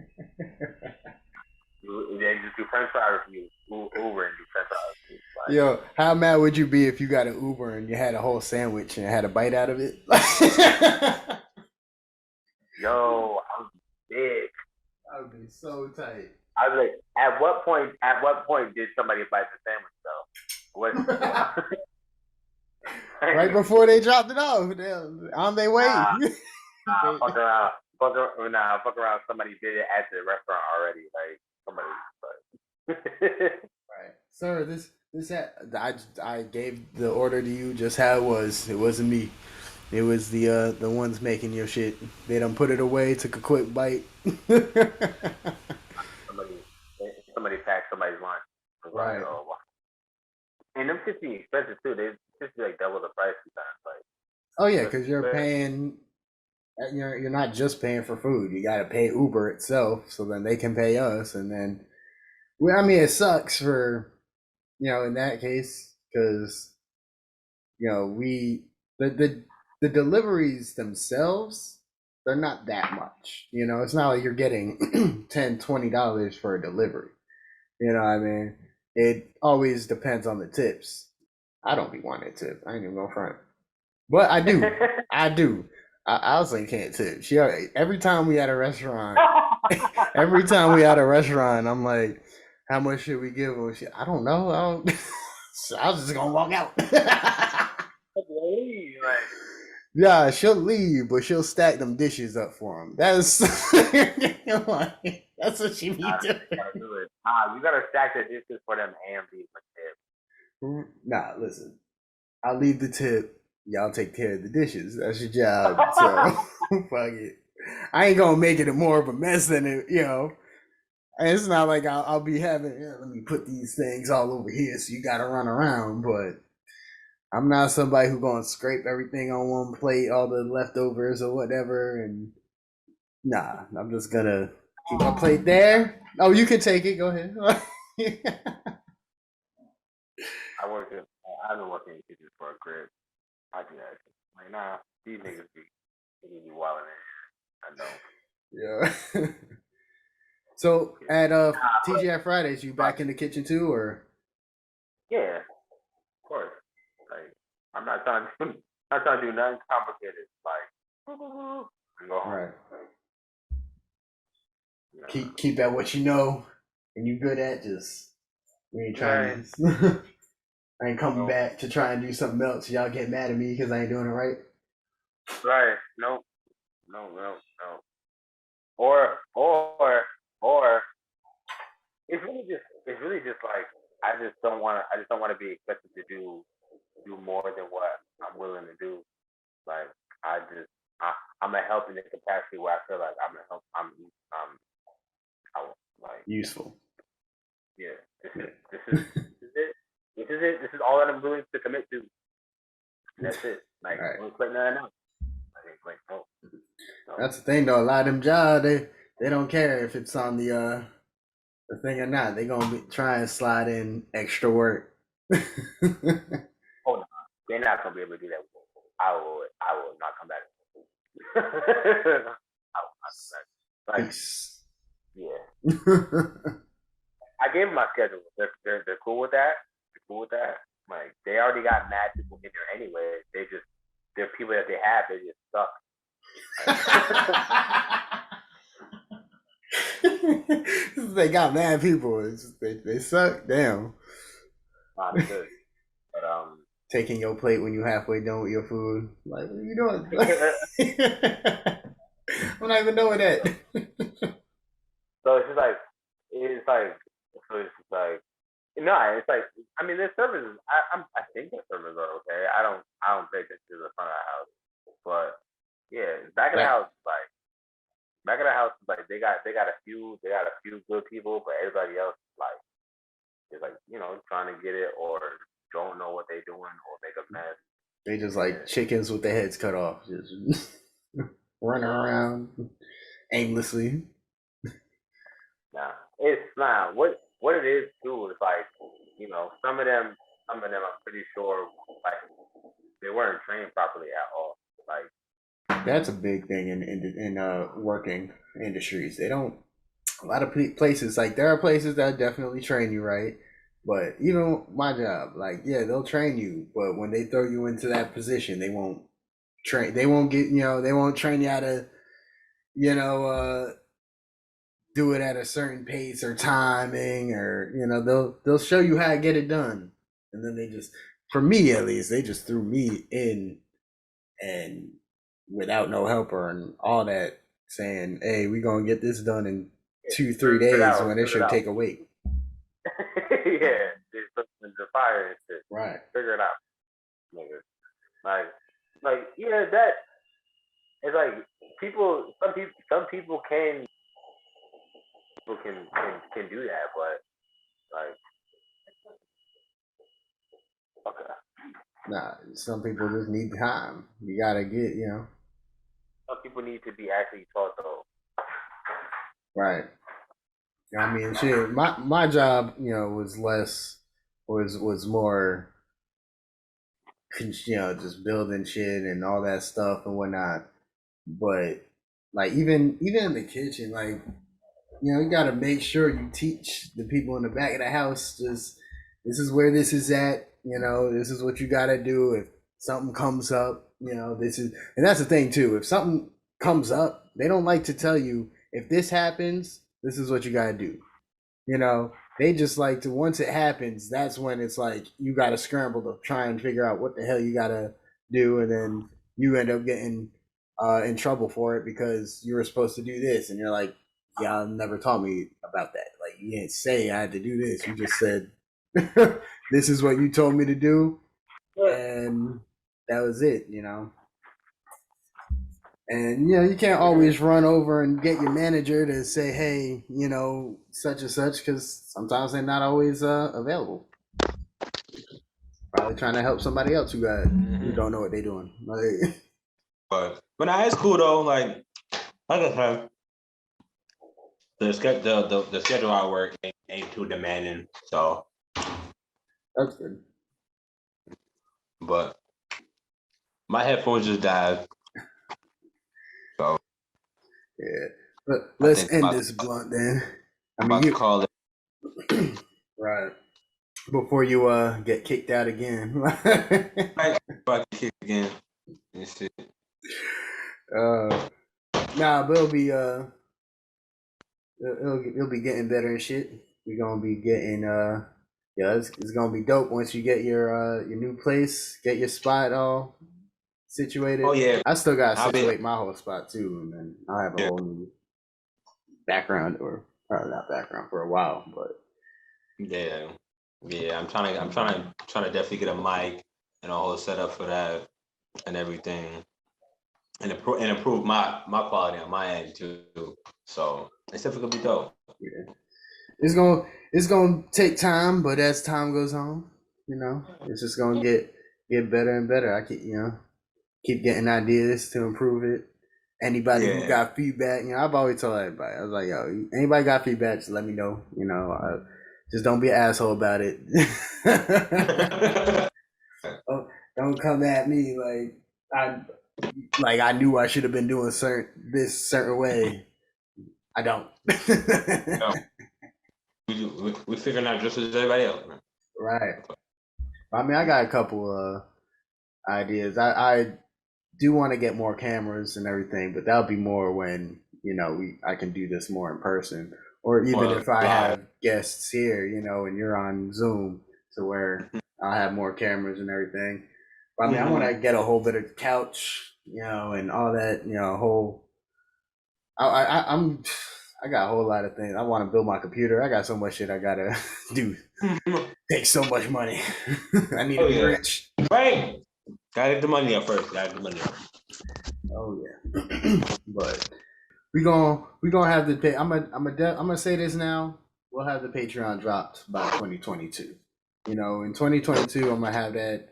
They just do French fry reviews. Uber and do French fry reviews. Like, Yo, how mad would you be if you got an Uber and you had a whole sandwich and had a bite out of it? yo, I was big. That would be so tight. I was like, at what point did somebody bite the sandwich though? What? Right before they dropped it off, they're on their way. Fuck around. Somebody did it at the restaurant already. Like somebody. Right, sir. I gave the order to you just how it was. It wasn't me. It was the ones making your shit. They done put it away, took a quick bite. somebody pack somebody's lunch. It's like, Right. oh, wow. And them shit be expensive too. They just be like double the price sometimes. Like, Oh yeah, because you're but- paying. You're not just paying for food. You got to pay Uber itself, so then they can pay us, and then. Well, I mean, it sucks for, in that case, because we the deliveries themselves, they're not that much. It's not like you're getting $10-$20 for a delivery. You know what I mean? It always depends on the tips. I don't be wanting a tip. I ain't even gonna front. But I do. I do. I also can't tip. Every time we at a restaurant, I'm like, how much should we give her? I don't know. So I was just gonna walk out. Yeah, she'll leave, but she'll stack them dishes up for him. That's that's what she be doing. Do it. You gotta stack the dishes for them and leave a tip. Nah, listen. I'll leave the tip. Y'all take care of the dishes. That's your job. So fuck it. I ain't gonna make it more of a mess than it, And it's not like I'll be having, let me put these things all over here so you gotta run around, but I'm not somebody who gonna scrape everything on one plate, all the leftovers or whatever, and nah, I'm just gonna keep my plate there. Oh, you can take it. Go ahead. I've been working in kitchens for a grip. I do that. Like, nah, these niggas be wilding in here. I know. Yeah. So at TGI Fridays, you back in the kitchen too, or? Yeah, of course. Like, I'm not trying to do nothing complicated. Like, and go home. Right. Keep at what you know and you good at. Just we ain't trying to. I ain't coming back to try and do something else. Y'all get mad at me because I ain't doing it right. Right. No. Or it's really just like I just don't want to be expected to do more than what I'm willing to do. Like I'm a help in the capacity where I feel like I'm a help. I'm like useful. Yeah. This is it. This is it. This is all that I'm willing to commit to. And that's it. Like, right. Don't expect nothing else. Like, no. That's the thing, though. A lot of them jobs, they don't care if it's on the thing or not. They gonna be trying to slide in extra work. Oh no, they're not gonna be able to do that. I will not come back. I will not come back. Like, Peace. Yeah. I gave them my schedule. They're cool with that. They're cool with that. Like, they already got mad people in there anyway. They're people that they have. They just suck. They got mad people. They suck. Damn. Not good. But taking your plate when you halfway done with your food. Like, what are you doing? I'm not even doing that. So it's like no, it's like, I mean, their services. I think their services are okay. I don't pay attention to the front of the house, but yeah, back of the house, like they got a few good people, but everybody else is trying to get it or don't know what they're doing or make a mess. They just like chickens with their heads cut off, just running around aimlessly. Nah, it's not. What it is too is like, some of them I'm pretty sure like they weren't trained properly at all. Like, that's a big thing in working industries. They don't. A lot of places, like, there are places that definitely train you right, but even my job, like, yeah, they'll train you, but when they throw you into that position, they won't train. They won't get they won't train you how to do it at a certain pace or timing, or they'll show you how to get it done, and then they just, for me at least, they just threw me in and without no helper and all that, saying, hey, we're gonna get this done in 2-3 days when it should take a week. Yeah, just put the fire and shit. Right. Figure it out, nigga. Like yeah, that it's like some people can do that, but Like, okay. Nah, some people just need time. You gotta get, Some people need to be actually taught though. right. I mean, shit. My job, was was more, just building shit and all that stuff and whatnot. But like even in the kitchen, like you got to make sure you teach the people in the back of the house just this is where this is at. This is what you got to do if something comes up. This is, and that's the thing too. If something comes up, they don't like to tell you if this happens, this is what you got to do. They just like to, once it happens, that's when it's like you got to scramble to try and figure out what the hell you got to do, and then you end up getting in trouble for it because you were supposed to do this, and you're like, y'all never taught me about that. Like, you didn't say I had to do this. You just said this is what you told me to do, and that was it. And you can't always run over and get your manager to say, hey, such and such, because sometimes they're not always available. Probably trying to help somebody else who don't know what they're doing. Like, but nah, it's cool though. Like I said, the schedule I work ain't too demanding, so that's good. But my headphones just died, so yeah. But let's end this blunt then. I mean, you call it right before you get kicked out again. right, but kick again and shit. Nah, but it'll be it'll be getting better and shit. We're gonna be getting yeah, it's gonna be dope once you get your new place, get your spot all situated. Oh yeah, I still gotta situate my whole spot too, and then I'll have a whole new background, or probably not background for a while, but yeah. I'm trying to definitely get a mic and a whole setup for that and everything, and improve my quality on my end too. So it's definitely gonna be dope. yeah. It's gonna take time, but as time goes on, it's just gonna get better and better. I keep getting ideas to improve it. Anybody who got feedback, I've always told everybody, I was like, yo, anybody got feedback, just let me know. Just don't be an asshole about it. Don't come at me like I knew I should have been doing this certain way. I don't. No. We figuring out just as everybody else, man. Right. I mean, I got a couple ideas. I do want to get more cameras and everything, but that'll be more when I can do this more in person, or even if I have guests here, and you're on Zoom, to where I'll have more cameras and everything. But I mean, I want to get a whole bit of couch, and all that, whole. I got a whole lot of things. I want to build my computer. I got so much shit I gotta do. Takes so much money. I need to be rich. Right. Gotta get the money up first. Gotta get the money up. Oh yeah. But we gonna have the pay. I'm gonna say this now. We'll have the Patreon dropped by 2022. In 2022, I'm gonna have that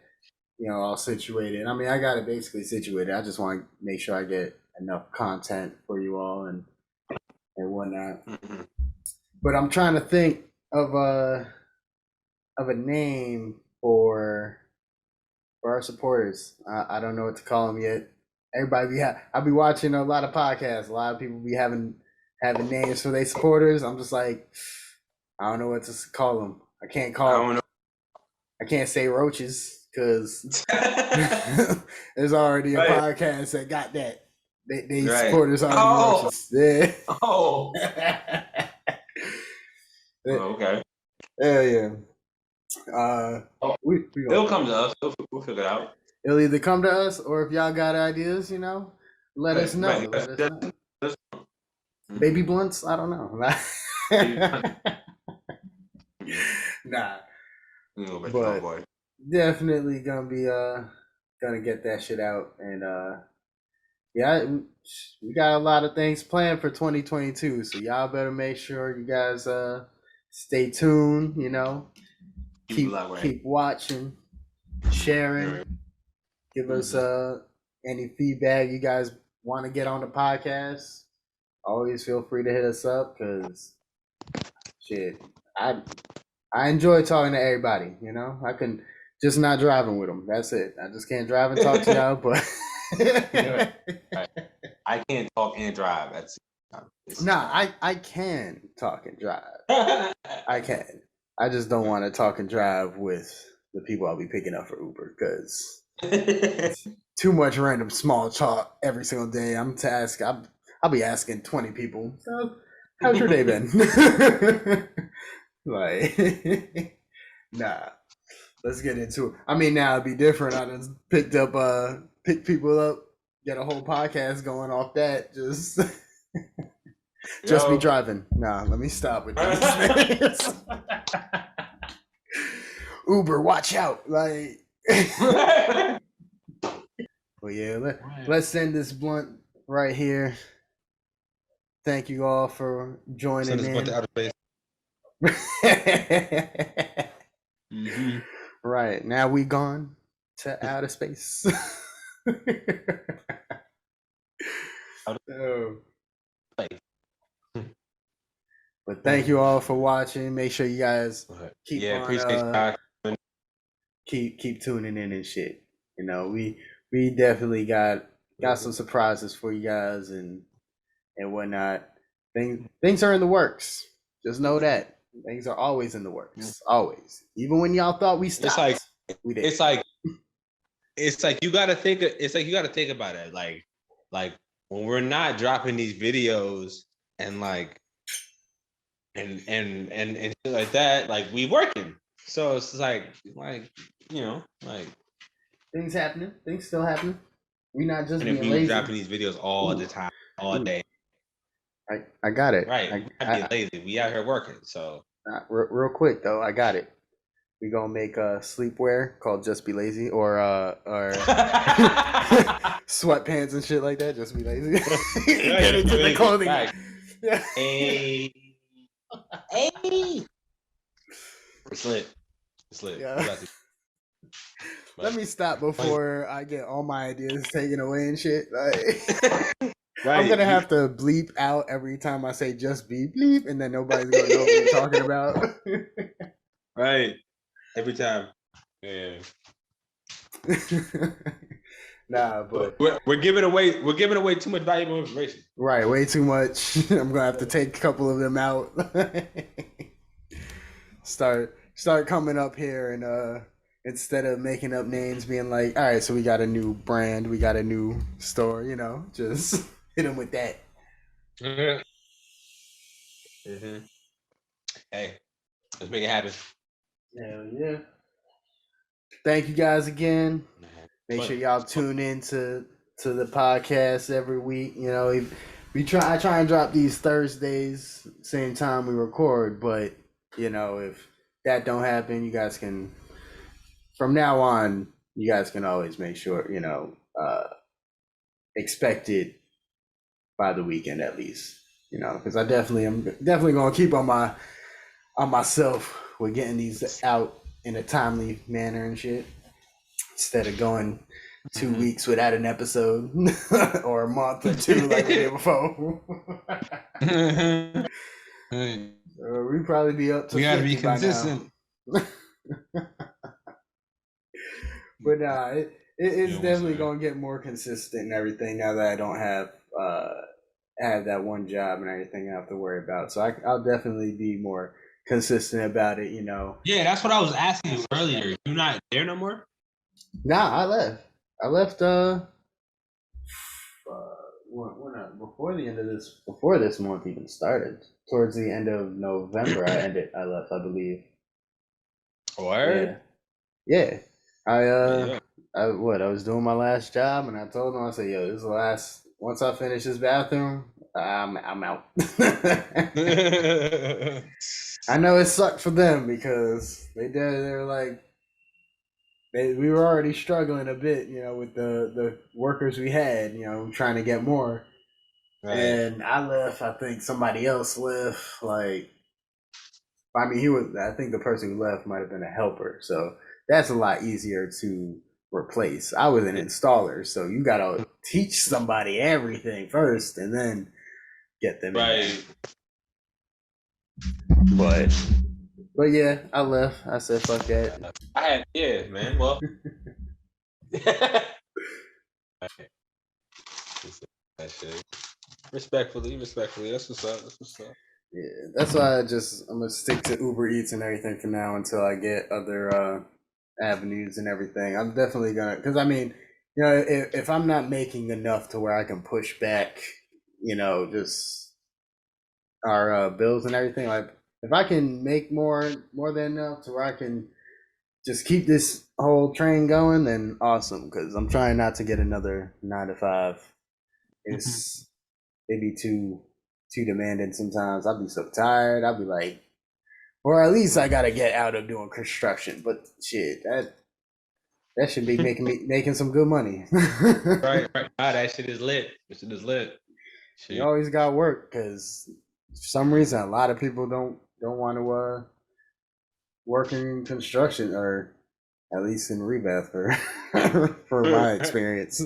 all situated. I mean, I got it basically situated. I just want to make sure I get enough content for you all and whatnot. Mm-hmm. But I'm trying to think of a name for our supporters. I don't know what to call them yet. Everybody I'll be watching a lot of podcasts. A lot of people be having names for their supporters. I'm just like, I don't know what to call them. I can't say roaches because there's already a podcast that got that. They supporters already roaches. Yeah. Oh. Okay. Yeah. It'll come to us. We'll figure it out. It'll either come to us, or if y'all got ideas, let us know. Right. Let us know. Baby blunts? I don't know. Nah. But definitely gonna be gonna get that shit out, and yeah, we got a lot of things planned for 2022. So y'all better make sure you guys stay tuned. You know, Keep it locked, right? keep watching, sharing. Give us any feedback you guys want to get on the podcast. Always feel free to hit us up because shit, I enjoy talking to everybody. You know, I can just not driving with them. That's it. I just can't drive and talk to y'all. But Right. I can't talk and drive. That's I can talk and drive. I can. I just don't want to talk and drive with the people I'll be picking up for Uber because too much random small talk every single day. I'll be asking 20 people, so how's your day been? Like, nah. Let's get into it. I mean, now it'd be different. I just picked people up, get a whole podcast going off that. Just be driving. Nah, let me stop with this. Uber, watch out! Like, well, yeah. Let's send this blunt right here. Thank you all for joining in. Blunt to outer space. Mm-hmm. Right, now we gone to outer space. Oh. But thank you all for watching. Make sure you guys keep keep tuning in and shit. You know, we definitely got some surprises for you guys and whatnot. Things are in the works. Just know that. Things are always in the works. Always. Even when y'all thought we stopped. We did. It's like you gotta think about it. Like when we're not dropping these videos and like and shit like that, like we working. So it's like you know, like things happening. Things still happening. We not just being being lazy. Dropping these videos all the time, all day. I got it. Right. We're not being lazy. We out here working. So real quick though, I got it. We gonna make a sleepwear called Just Be Lazy or sweatpants and shit like that. Just be lazy. Get into the clothing. Right. Hey. It's lit. Yeah. Let me stop before I get all my ideas taken away and shit. Like, right. I'm gonna have to bleep out every time I say "just be bleep," and then nobody's gonna know what we're talking about. Right. Every time. Yeah. Nah, but we're giving away too much valuable information. Right, way too much. I'm gonna have to take a couple of them out. Start coming up here and instead of making up names, being like, all right, so we got a new brand, we got a new store, you know, just hit them with that. Mm-hmm. Mm-hmm. Hey, let's make it happen. Hell yeah. Thank you guys again. Make sure y'all tune in to the podcast every week. You know, I try and drop these Thursdays, same time we record, but you know, if that don't happen, you guys can, from now on, you guys can always make sure, you know, expect it by the weekend at least, you know, because I'm definitely going to keep on myself with getting these out in a timely manner and shit, instead of going 2 weeks without an episode or a month or two like we did before. We probably be up to. We gotta be consistent. But nah, it's definitely gonna get more consistent and everything now that I don't have that one job and everything I have to worry about. So I'll definitely be more consistent about it, you know. Yeah, that's what I was asking you earlier. You not there no more? Nah, I left before this month even started. Towards the end of November I left, I believe. Word? Yeah. I was doing my last job and I told them, I said, yo, this is the last, once I finish this bathroom, I'm out. I know it sucked for them because they're like, we were already struggling a bit, you know, with the workers we had, you know, trying to get more. Right. And I left, I think somebody else left like I mean, he was. I think the person who left might have been a helper, so that's a lot easier to replace. I was an installer, so you gotta teach somebody everything first, and then get them in there. Right. But yeah, I left. I said, fuck that. Yeah, man. Well, that shit. Respectfully. That's what's up. Yeah, that's why I'm gonna stick to Uber Eats and everything for now until I get other avenues and everything. I'm definitely gonna, because I mean, if I'm not making enough to where I can push back, just our bills and everything, like if I can make more than enough to where I can just keep this whole train going, then awesome. Because I'm trying not to get another 9 to 5. It's they be too demanding sometimes. I'll be so tired. I'll be like, or at least I gotta get out of doing construction. But shit, that should be making some good money. Right. Ah, that shit is lit. You always got work because for some reason a lot of people don't want to work in construction, or at least in Rebeth for my experience.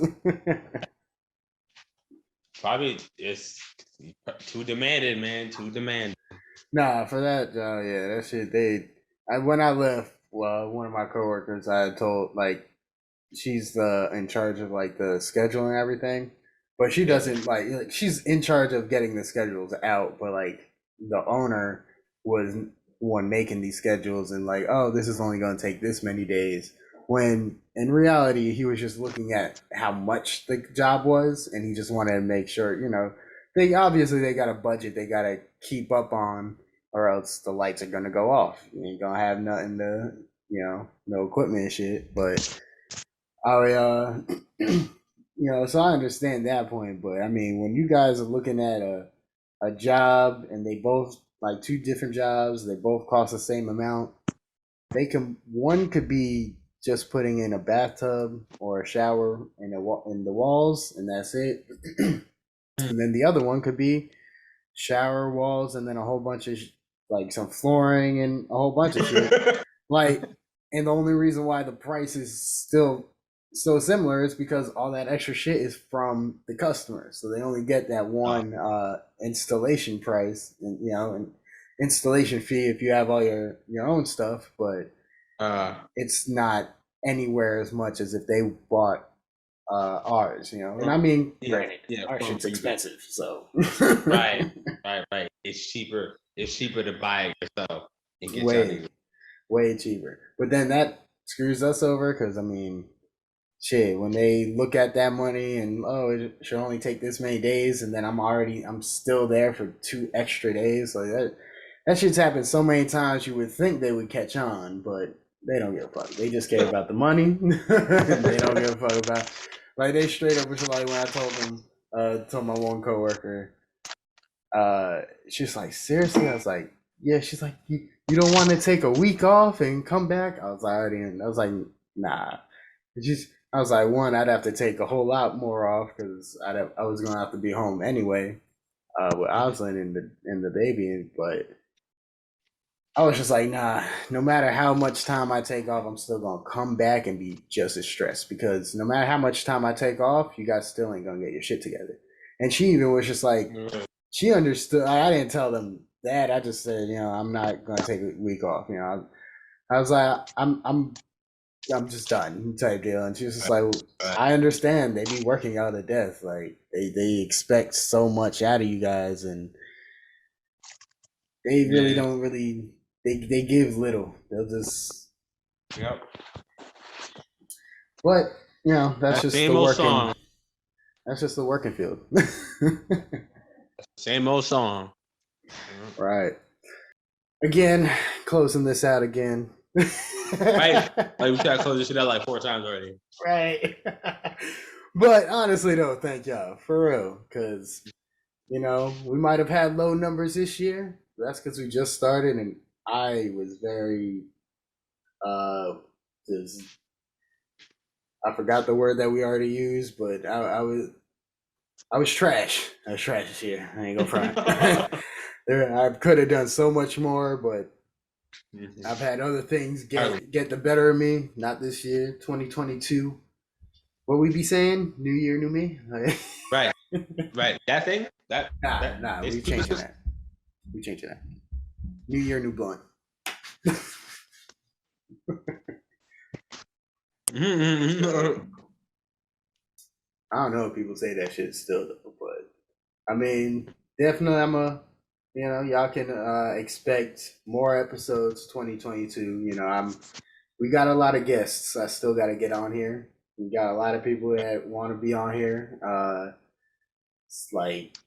Probably it's too demanded, man. Too demanded. Nah, for that, yeah, that shit. When I left, well, one of my coworkers, I had told like she's in charge of like the schedule and everything, but she doesn't like she's in charge of getting the schedules out, but like the owner was one making these schedules and like, oh, this is only going to take this many days. When in reality, he was just looking at how much the job was, and he just wanted to make sure, they got a budget they got to keep up on, or else the lights are gonna go off. You ain't gonna have nothing to, no equipment and shit. But so I understand that point. But I mean, when you guys are looking at a job and they both like two different jobs, they both cost the same amount. One could be just putting in a bathtub or a shower in the walls, and that's it. And then the other one could be shower walls and then a whole bunch of like some flooring and a whole bunch of shit. Like, and the only reason why the price is still so similar is because all that extra shit is from the customer, so they only get that one installation price, and an installation fee if you have all your own stuff, but it's not anywhere as much as if they bought ours, and I mean, granted, our shit's expensive, so right. It's cheaper to buy it yourself and get way cheaper. But then that screws us over because I mean, shit, when they look at that money and it should only take this many days, and then I'm still there for 2 extra days, like that shit's happened so many times. You would think they would catch on, but they don't give a fuck. They just care about the money. They don't give a fuck about. Like, they straight up was like, when I told my one coworker, she's like, seriously? I was like, yeah. She's like, you don't want to take a week off and come back? I was like, nah. I was like, one, I'd have to take a whole lot more off because I was gonna have to be home anyway, with Oslin and the baby, but I was just like, nah, no matter how much time I take off, I'm still going to come back and be just as stressed, because no matter how much time I take off, you guys still ain't going to get your shit together. And she even was just like, she understood. I didn't tell them that. I just said, I'm not going to take a week off. I was like, I'm just done type deal. And she was just like, I understand. They be working out to death. Like, they expect so much out of you guys, and they really don't really. They give little. They'll just. Yep. But that's just the working. Song. That's just the working field. Same old song. Right. Again, closing this out again. Right. Like, we tried to close this shit out like 4 times already. Right. But honestly, though, thank y'all for real, because we might have had low numbers this year. That's because we just started, and I was very I forgot the word that we already used, but I was trash. I was trash this year. I ain't gonna front. I could have done so much more, but I've had other things get the better of me. Not this year, 2022. What we be saying? New year, new me. Right. That thing. Nah. It's We changing that. We changing that. New year, new blunt. I don't know if people say that shit still though, but I mean, definitely y'all can expect more episodes 2022. We got a lot of guests I still got to get on here. We got a lot of people that want to be on here. It's like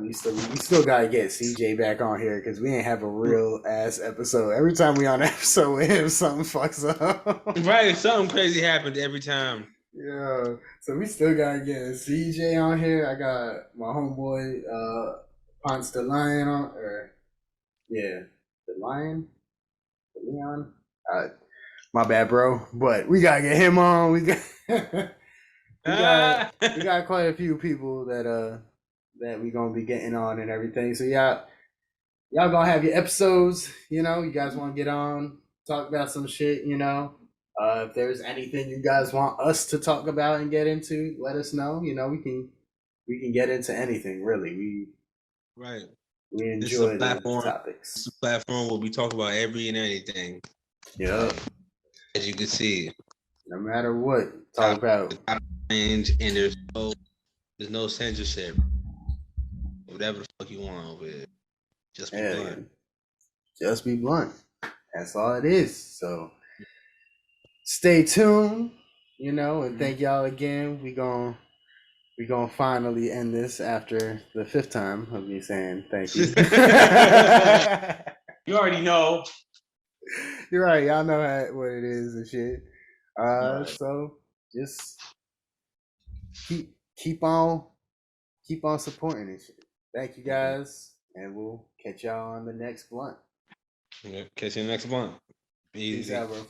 we still gotta get CJ back on here because we ain't have a real ass episode. Every time we on an episode with him, something fucks up. Right, something crazy happened every time. Yeah, so we still gotta get CJ on here. I got my homeboy Ponce the Lion on, the Lion, the Leon. My bad, bro. But we gotta get him on. We got quite a few people that we gonna be getting on and everything. So y'all gonna have your episodes. You guys want to get on, talk about some shit. If there's anything you guys want us to talk about and get into, let us know. We can get into anything really. Right. We enjoy the topics. This platform where we talk about every and anything. Yeah. As you can see. No matter what, talk about. And there's no censorship. Whatever the fuck you want over it. Just be blunt. Just be blunt. That's all it is. So stay tuned, and thank y'all again. We gonna finally end this after the 5th time of me saying thank you. You already know. You're right. Y'all know what it is and shit. Right. So just keep on supporting this shit. Thank you guys, and we'll catch y'all on the next blunt. Catch you next blunt. Easy. Peace out, bro.